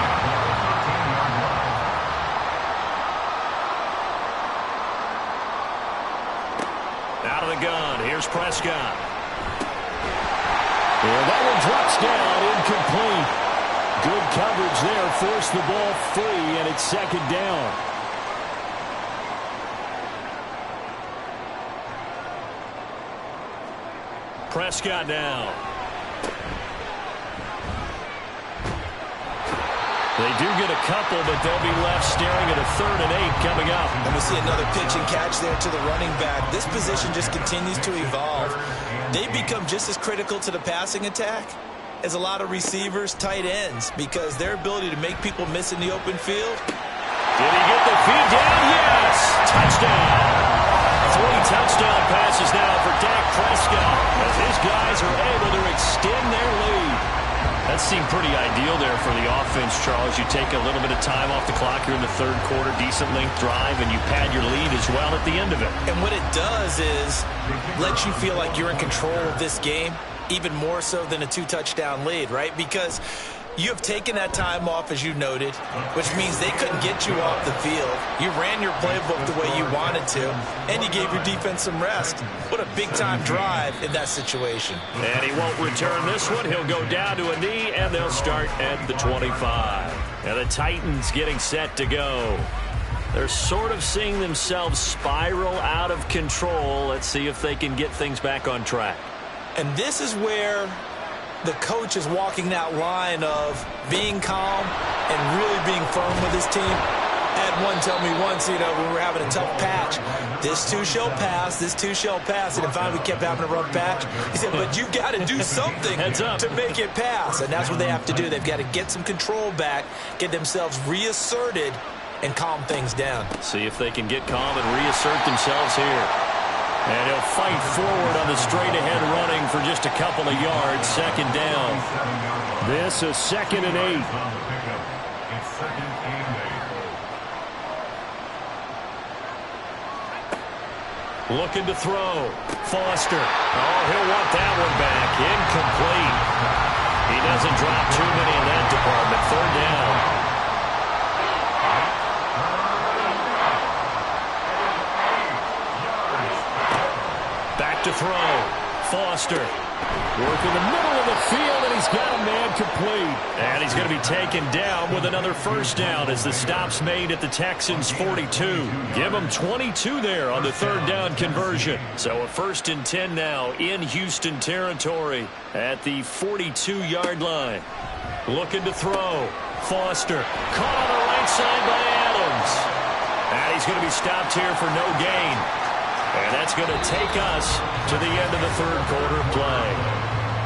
Out of the gun, here's Prescott. And that one drops down, incomplete. Good coverage there, forced the ball free, and it's second down. Prescott now. They do get a couple, but they'll be left staring at a 3rd and 8 coming up. And we see another pitch and catch there to the running back. This position just continues to evolve. They become just as critical to the passing attack as a lot of receivers, tight ends, because their ability to make people miss in the open field. Did he get the feed down? Yes! Touchdown! 3 touchdown passes now for Dak Prescott as his guys are able to extend their lead. That seemed pretty ideal there for the offense, Charles. You take a little bit of time off the clock here in the third quarter, decent length drive, and you pad your lead as well at the end of it. And what it does is let you feel like you're in control of this game, even more so than a 2-touchdown lead, right? Because you have taken that time off, as you noted, which means they couldn't get you off the field. You ran your playbook the way you wanted to, and you gave your defense some rest. What a big-time drive in that situation. And he won't return this one. He'll go down to a knee, and they'll start at the 25. And the Titans getting set to go. They're sort of seeing themselves spiral out of control. Let's see if they can get things back on track. And this is where the coach is walking that line of being calm and really being firm with his team. I had one tell me once, when we were having a tough patch, this too shall pass, this too shall pass. And then finally we kept having a rough patch. He said, but you've got to do something to make it pass. And that's what they have to do. They've got to get some control back, get themselves reasserted, and calm things down. See if they can get calm and reassert themselves here. And he'll fight forward on the straight-ahead running for just a couple of yards. Second down. This is 2nd and 8. Looking to throw. Foster. Oh, he'll want that one back. Incomplete. He doesn't drop too many in that department. Third down. To throw. Foster working the middle of the field, and he's got a man complete. And he's going to be taken down with another first down as the stop's made at the Texans' 42. Give them 22 there on the third down conversion. So a 1st and 10 now in Houston territory at the 42-yard line. Looking to throw. Foster caught on the right side by Adams. And he's going to be stopped here for no gain. And that's going to take us to the end of the third quarter play.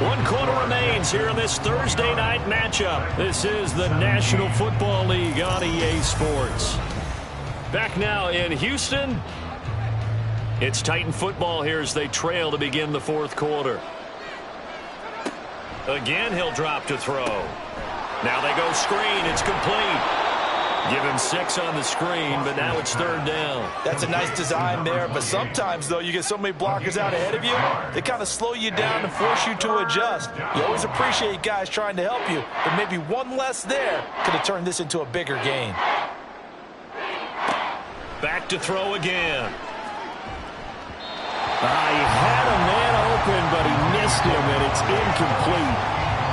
1 quarter remains here in this Thursday night matchup. This is the National Football League on EA Sports. Back now in Houston. It's Titan football here as they trail to begin the fourth quarter. Again, he'll drop to throw. Now they go screen. It's complete. Give him 6 on the screen, but now it's third down. That's a nice design there, but sometimes, though, you get so many blockers out ahead of you, they kind of slow you down and force you to adjust. You always appreciate guys trying to help you, but maybe one less there could have turned this into a bigger gain. Back to throw again. He had a man open, but he missed him, and it's incomplete.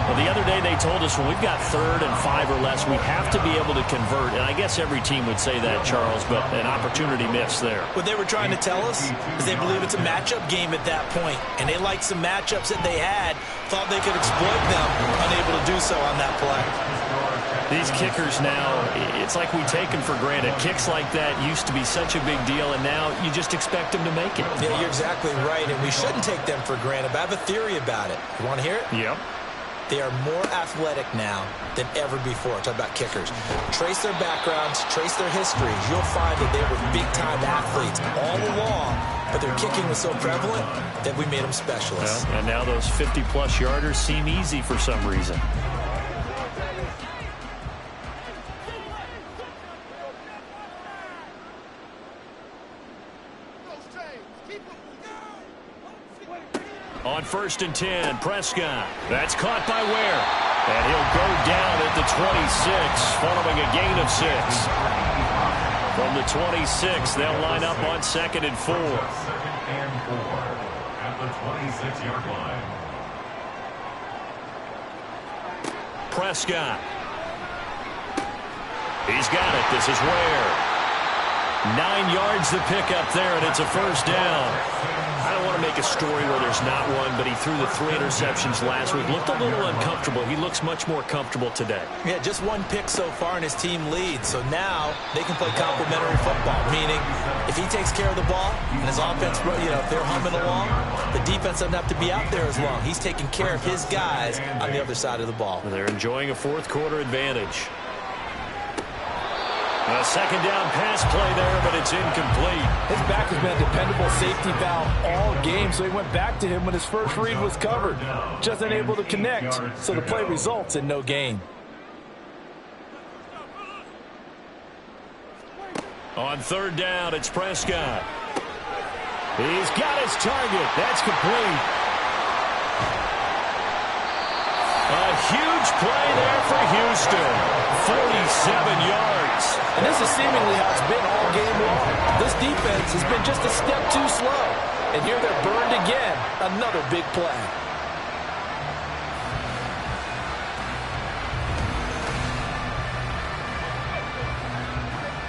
Well, the other day they told us when we've got 3rd and 5 or less, we have to be able to convert. And I guess every team would say that, Charles, but an opportunity missed there. What they were trying to tell us is they believe it's a matchup game at that point, and they liked some matchups that they had, thought they could exploit them, unable to do so on that play. These kickers now, it's like we take them for granted. Kicks like that used to be such a big deal, and now you just expect them to make it. Yeah, you're exactly right, and we shouldn't take them for granted, but I have a theory about it. You want to hear it? Yep. They are more athletic now than ever before. Talk about kickers. Trace their backgrounds, trace their histories. You'll find that they were big-time athletes all along, but their kicking was so prevalent that we made them specialists. Well, and now those 50-plus yarders seem easy for some reason. On 1st and 10, Prescott. That's caught by Ware. And he'll go down at the 26, following a gain of 6. From the 26, they'll line up on 2nd and 4. 2nd and 4 at the 26-yard line. Prescott. He's got it. This is Ware. 9 yards the pickup there, and it's a 1st down. I don't want to make a story where there's not one, but he threw the 3 interceptions last week. Looked a little uncomfortable. He looks much more comfortable today. Yeah, just 1 pick so far and his team leads. So now they can play complementary football, meaning if he takes care of the ball and his offense, if they're humming along, the defense doesn't have to be out there as long. He's taking care of his guys on the other side of the ball. They're enjoying a 4th quarter advantage. A 2nd down pass play there, but it's incomplete. His back has been a dependable safety valve all game, so he went back to him when his first read was covered. Just unable to connect, so the play results in no gain. On 3rd down, it's Prescott. He's got his target. That's complete. A huge play there for Houston. 47 yards. And this is seemingly how it's been all game long. This defense has been just a step too slow. And here they're burned again. Another big play.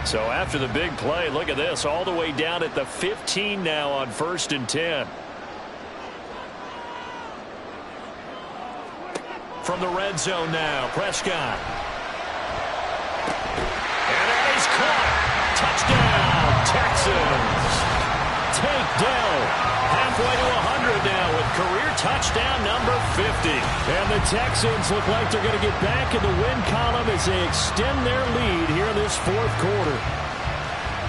So after the big play, look at this. All the way down at the 15 now on 1st and 10. From the red zone now, Prescott. And that is caught. Touchdown, Texans. Tank Dell halfway to 100 now with career touchdown number 50. And the Texans look like they're going to get back in the win column as they extend their lead here in this 4th quarter.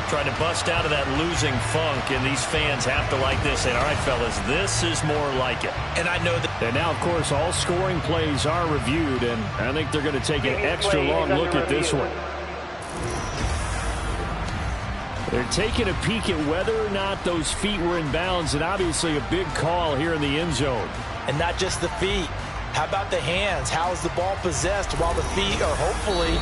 Trying to bust out of that losing funk, and these fans have to like this. And all right, fellas, this is more like it. And I know that. And now, of course, all scoring plays are reviewed, and I think they're going to take an extra long look at this one. They're taking a peek at whether or not those feet were in bounds, and obviously a big call here in the end zone. And not just the feet. How about the hands? How is the ball possessed while the feet are hopefully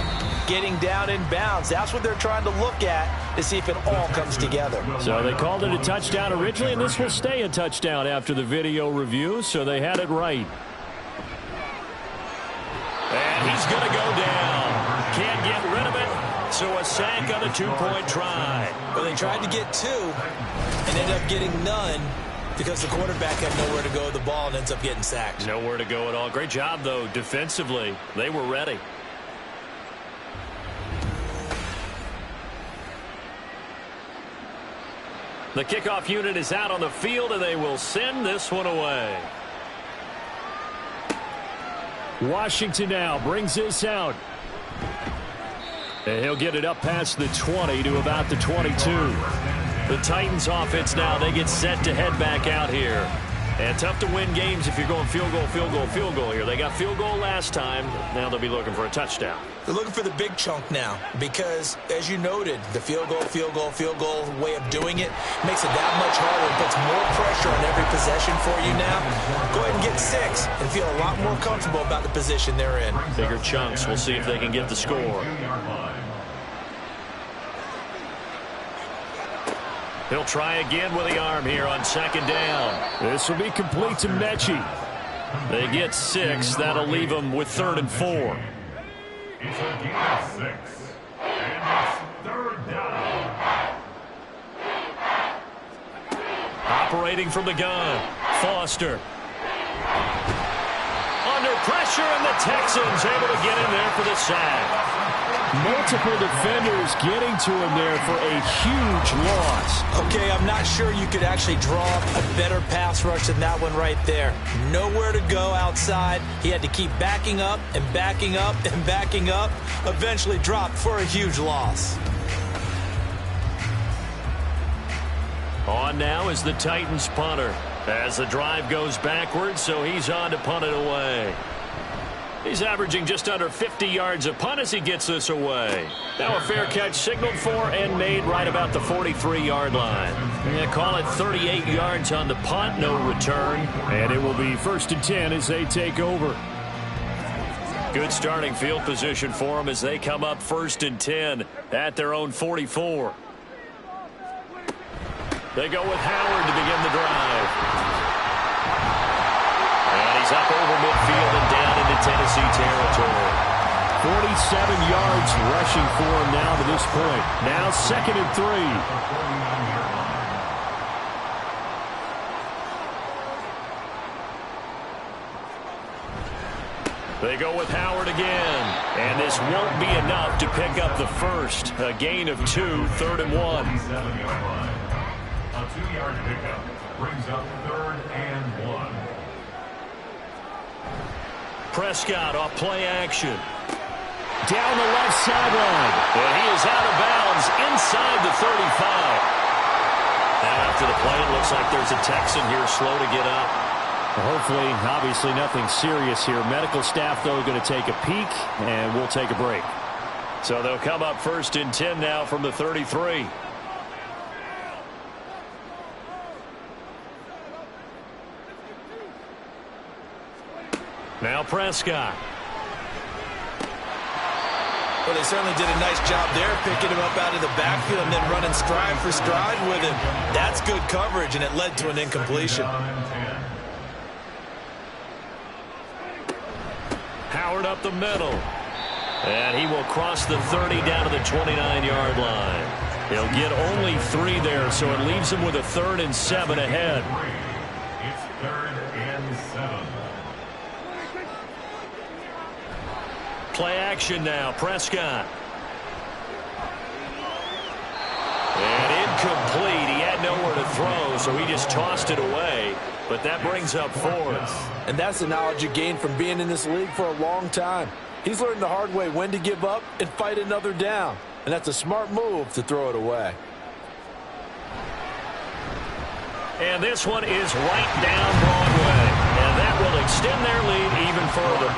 getting down in bounds? That's what they're trying to look at to see if it all comes together. So they called it a touchdown originally, and this will stay a touchdown after the video review, so they had it right. And he's going to go down. Can't get rid of it. So a sack on the 2-point try. Well, they tried to get 2 and ended up getting none because the quarterback had nowhere to go with the ball and ends up getting sacked. Nowhere to go at all. Great job, though, defensively. They were ready. The kickoff unit is out on the field, and they will send this one away. Washington now brings this out. And he'll get it up past the 20 to about the 22. The Titans offense now, they get set to head back out here. And tough to win games if you're going field goal, field goal, field goal here. They got field goal last time. Now they'll be looking for a touchdown. They're looking for the big chunk now because, as you noted, the field goal, field goal, field goal way of doing it makes it that much harder and puts more pressure on every possession for you now. Go ahead and get 6 and feel a lot more comfortable about the position they're in. Bigger chunks. We'll see if they can get the score. He'll try again with the arm here on 2nd down. This will be complete to Mechie. They get 6. That'll leave them with 3rd and 4. It's a gain of 6. And it's 3rd down. Operating from the gun, Foster. Under pressure, and the Texans able to get in there for the sack. Multiple defenders getting to him there for a huge loss. Okay, I'm not sure you could actually draw up a better pass rush than that one right there. Nowhere to go outside. He had to keep backing up and backing up and backing up. Eventually dropped for a huge loss. On now is the Titans punter. As the drive goes backwards, so he's on to punt it away. He's averaging just under 50 yards a punt as he gets this away. Now a fair catch signaled for and made right about the 43-yard line. They call it 38 yards on the punt, no return. And it will be 1st and 10 as they take over. Good starting field position for them as they come up 1st and 10 at their own 44. They go with Howard to begin the drive. And he's up over midfield and down into Tennessee territory. 47 yards rushing for him now to this point. Now 2nd and 3. They go with Howard again. And this won't be enough to pick up the first. A gain of 2, 3rd and 1. A 2-yard pickup brings up 3rd and 1. Prescott off play action. Down the left sideline. And he is out of bounds inside the 35. Now after the play, it looks like there's a Texan here slow to get up. Hopefully, obviously nothing serious here. Medical staff, though, going to take a peek, and we'll take a break. So they'll come up 1st and 10 now from the 33. Now Prescott. Well, they certainly did a nice job there, picking him up out of the backfield and then running stride for stride with him. That's good coverage, and it led to an incompletion. Howard up the middle. And he will cross the 30 down to the 29-yard line. He'll get only 3 there, so it leaves him with a 3rd and 7 ahead. It's 3rd and 7. Play action now, Prescott. And incomplete. He had nowhere to throw, so he just tossed it away. But that brings up 4th. And that's the knowledge you gain from being in this league for a long time. He's learned the hard way when to give up and fight another down. And that's a smart move to throw it away. And this one is right down Broadway. And that will extend their lead even further.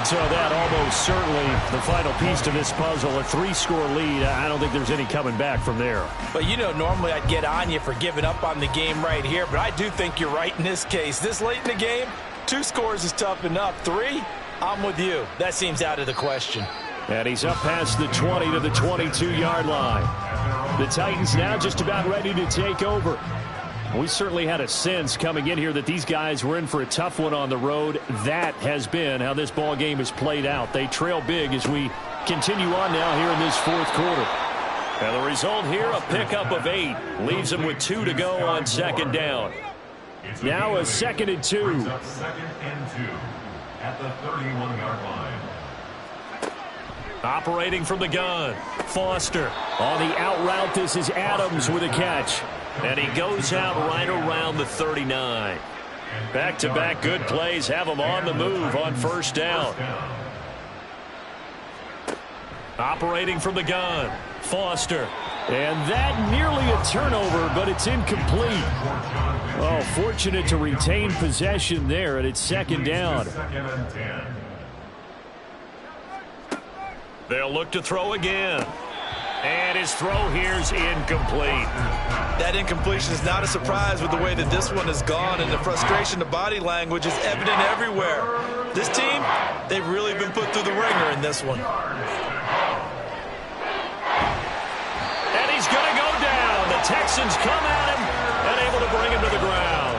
So that almost certainly the final piece to this puzzle, a 3-score lead. I don't think there's any coming back from there. But, you know, normally I'd get on you for giving up on the game right here, but I do think you're right in this case. This late in the game, 2 scores is tough enough. 3, I'm with you. That seems out of the question. And he's up past the 20 to the 22-yard line. The Titans now just about ready to take over. We certainly had a sense coming in here that these guys were in for a tough one on the road. That has been how this ball game has played out. They trail big as we continue on now here in this 4th quarter. And the result here, a pickup of 8. Leaves them with 2 to go on 2nd down. Now a 2nd and 2. 2nd and 2 at the 31-yard line. Operating from the gun, Foster. On the out route, this is Adams with a catch. And he goes out right around the 39. Back-to-back good plays have him on the move on 1st down. Operating from the gun, Foster. And that nearly a turnover, but it's incomplete. Oh, fortunate to retain possession there, and it's 2nd down. They'll look to throw again. And his throw here's incomplete. That incompletion is not a surprise with the way that this one has gone, and the frustration, the body language is evident everywhere. This team, they've really been put through the ringer in this one. And he's going to go down. The Texans come at him and able to bring him to the ground.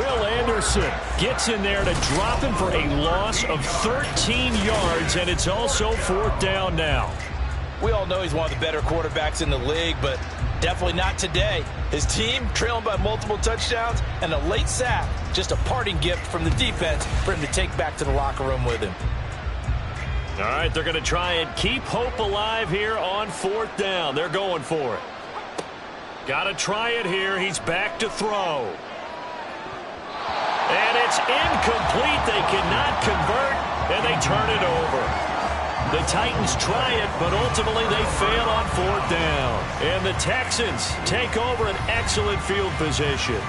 Will Anderson Carson gets in there to drop him for a loss of 13 yards, and it's also 4th down now. We all know he's one of the better quarterbacks in the league, but definitely not today. His team trailing by multiple touchdowns and a late sack, just a parting gift from the defense for him to take back to the locker room with him. All right, they're going to try and keep hope alive here on 4th down. They're going for it. Got to try it here. He's back to throw. And it's incomplete. They cannot convert, and they turn it over. The Titans try it, but ultimately they fail on 4th down. And the Texans take over an excellent field position.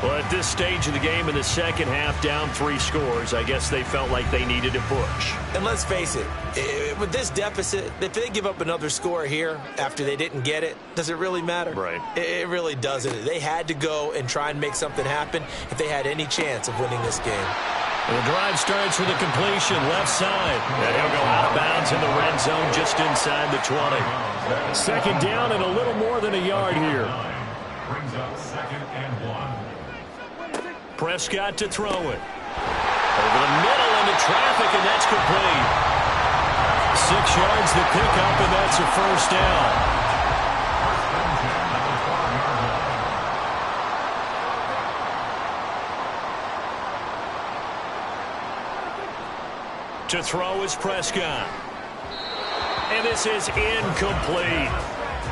Well, at this stage of the game in the second half, down 3 scores, I guess they felt like they needed to push. And let's face it, with this deficit, if they give up another score here after they didn't get it, does it really matter? Right. It really doesn't. They had to go and try and make something happen if they had any chance of winning this game. The drive starts with a completion left side. And he'll go out of bounds in the red zone just inside the 20. 2nd down and a little more than a yard here. Brings up 2nd and 1. Prescott to throw it. Over the middle into traffic, and that's complete. 6 yards the pickup, and that's a 1st down. To throw is Prescott. And this is incomplete.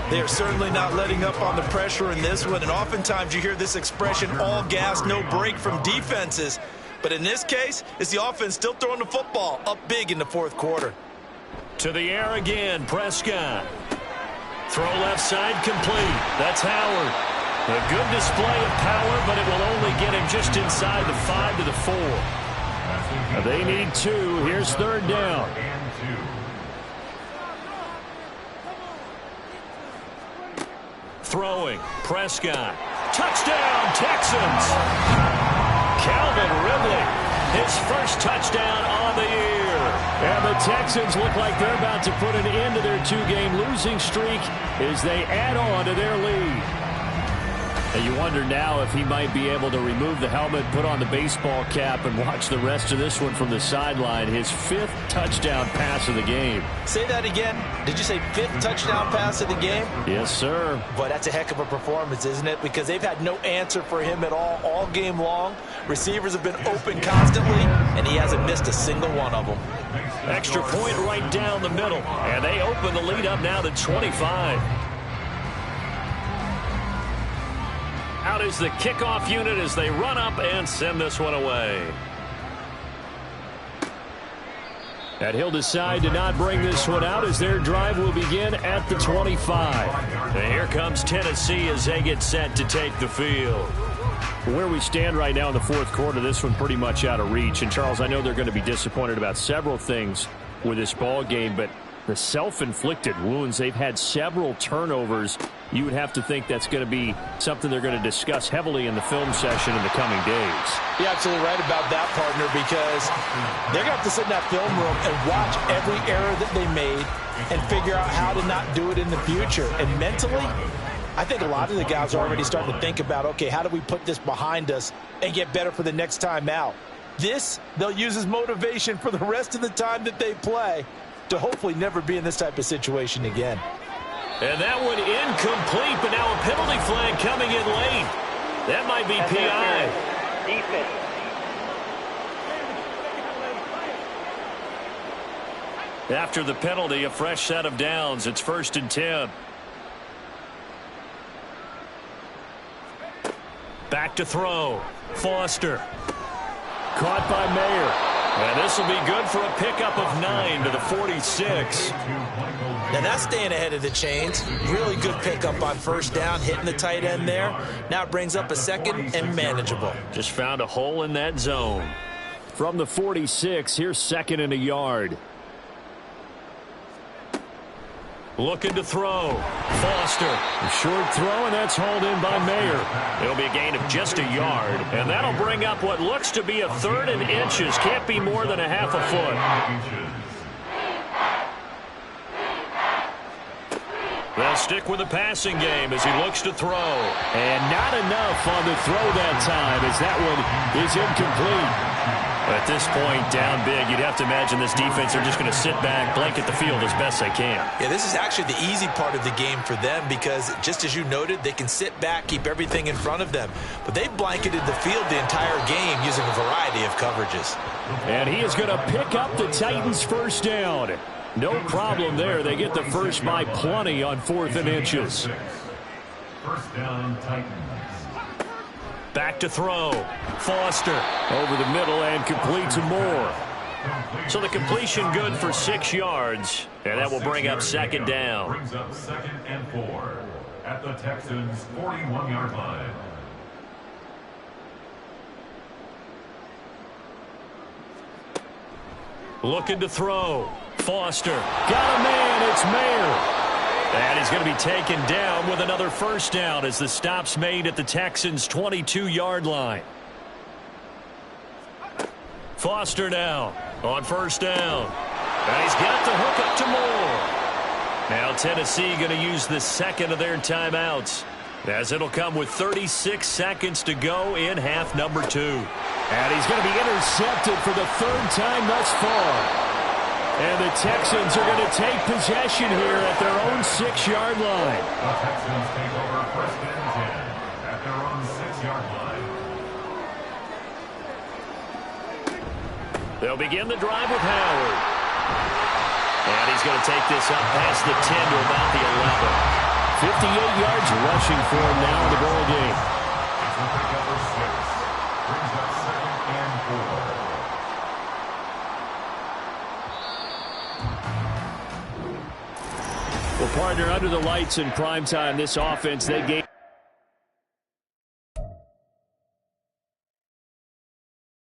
They're certainly not letting up on the pressure in this one, and oftentimes you hear this expression, all gas, no break from defenses. But in this case, it's the offense still throwing the football up big in the 4th quarter. To the air again, Prescott. Throw left side complete. That's Howard. A good display of power, but it will only get him just inside the 5 to the 4. They need 2. Here's 3rd down. Throwing. Prescott. Touchdown, Texans. Calvin Ridley, his first touchdown on the year. And the Texans look like they're about to put an end to their 2-game losing streak as they add on to their lead. And you wonder now if he might be able to remove the helmet, put on the baseball cap, and watch the rest of this one from the sideline. His 5th touchdown pass of the game. Say that again. Did you say 5th touchdown pass of the game? Yes, sir. But that's a heck of a performance, isn't it? Because they've had no answer for him at all game long. Receivers have been open constantly, and he hasn't missed a single one of them. Extra point right down the middle. And they open the lead up now to 25. Out is the kickoff unit as they run up and send this one away. And he'll decide to not bring this one out as their drive will begin at the 25. And here comes Tennessee as they get set to take the field. Where we stand right now in the 4th quarter, this one pretty much out of reach. And, Charles, I know they're going to be disappointed about several things with this ball game, but the self-inflicted wounds, they've had several turnovers. You would have to think that's going to be something they're going to discuss heavily in the film session in the coming days. You're absolutely right about that, partner, because they're going to have to sit in that film room and watch every error that they made and figure out how to not do it in the future. And mentally, I think a lot of the guys are already starting to think about, okay, how do we put this behind us and get better for the next time out? This, they'll use as motivation for the rest of the time that they play to hopefully never be in this type of situation again. And that one incomplete, but now a penalty flag coming in late. That might be PI. Defense. After the penalty, a fresh set of downs. It's 1st and 10. Back to throw. Foster. Caught by Mayer. And this will be good for a pickup of 9 to the 46. Now that's staying ahead of the chains. Really good pickup on 1st down, hitting the tight end there. Now it brings up a 2nd and manageable. Just found a hole in that zone. From the 46, here's 2nd and a yard. Looking to throw. Foster. A short throw, and that's hauled in by Mayer. It'll be a gain of just a yard. And that'll bring up what looks to be a 3rd and inches. Can't be more than a half a foot. They'll stick with the passing game as he looks to throw. And not enough on the throw that time as that one is incomplete. At this point, down big, you'd have to imagine this defense are just going to sit back, blanket the field as best they can. Yeah, this is actually the easy part of the game for them because, just as you noted, they can sit back, keep everything in front of them. But they've blanketed the field the entire game using a variety of coverages. And he is going to pick up the Titans' first down. No problem there. They get the first by plenty on 4th and inches. First down, Titans. Back to throw. Foster over the middle and complete to Moore. So the completion good for 6 yards. And that will bring up second down. Brings up 2nd and 4 at the Texans' 41-yard line. Looking to throw. Foster. Got a man. It's Mayer. And he's going to be taken down with another first down as the stop's made at the Texans' 22-yard line. Foster now on first down. And he's got the hook up to Moore. Now Tennessee going to use the second of their timeouts as it'll come with 36 seconds to go in half number 2. And he's going to be intercepted for the 3rd time thus far. And the Texans are going to take possession here at their own 6-yard line. The Texans take over 1st and 10 at their own 6-yard line. They'll begin the drive with Howard. And he's going to take this up past the 10 to about the 11. 58 yards rushing for him now in the ball game. It's a pickup for 6. Brings up 2nd and 4. Well, partner, under the lights in primetime, this offense, they gave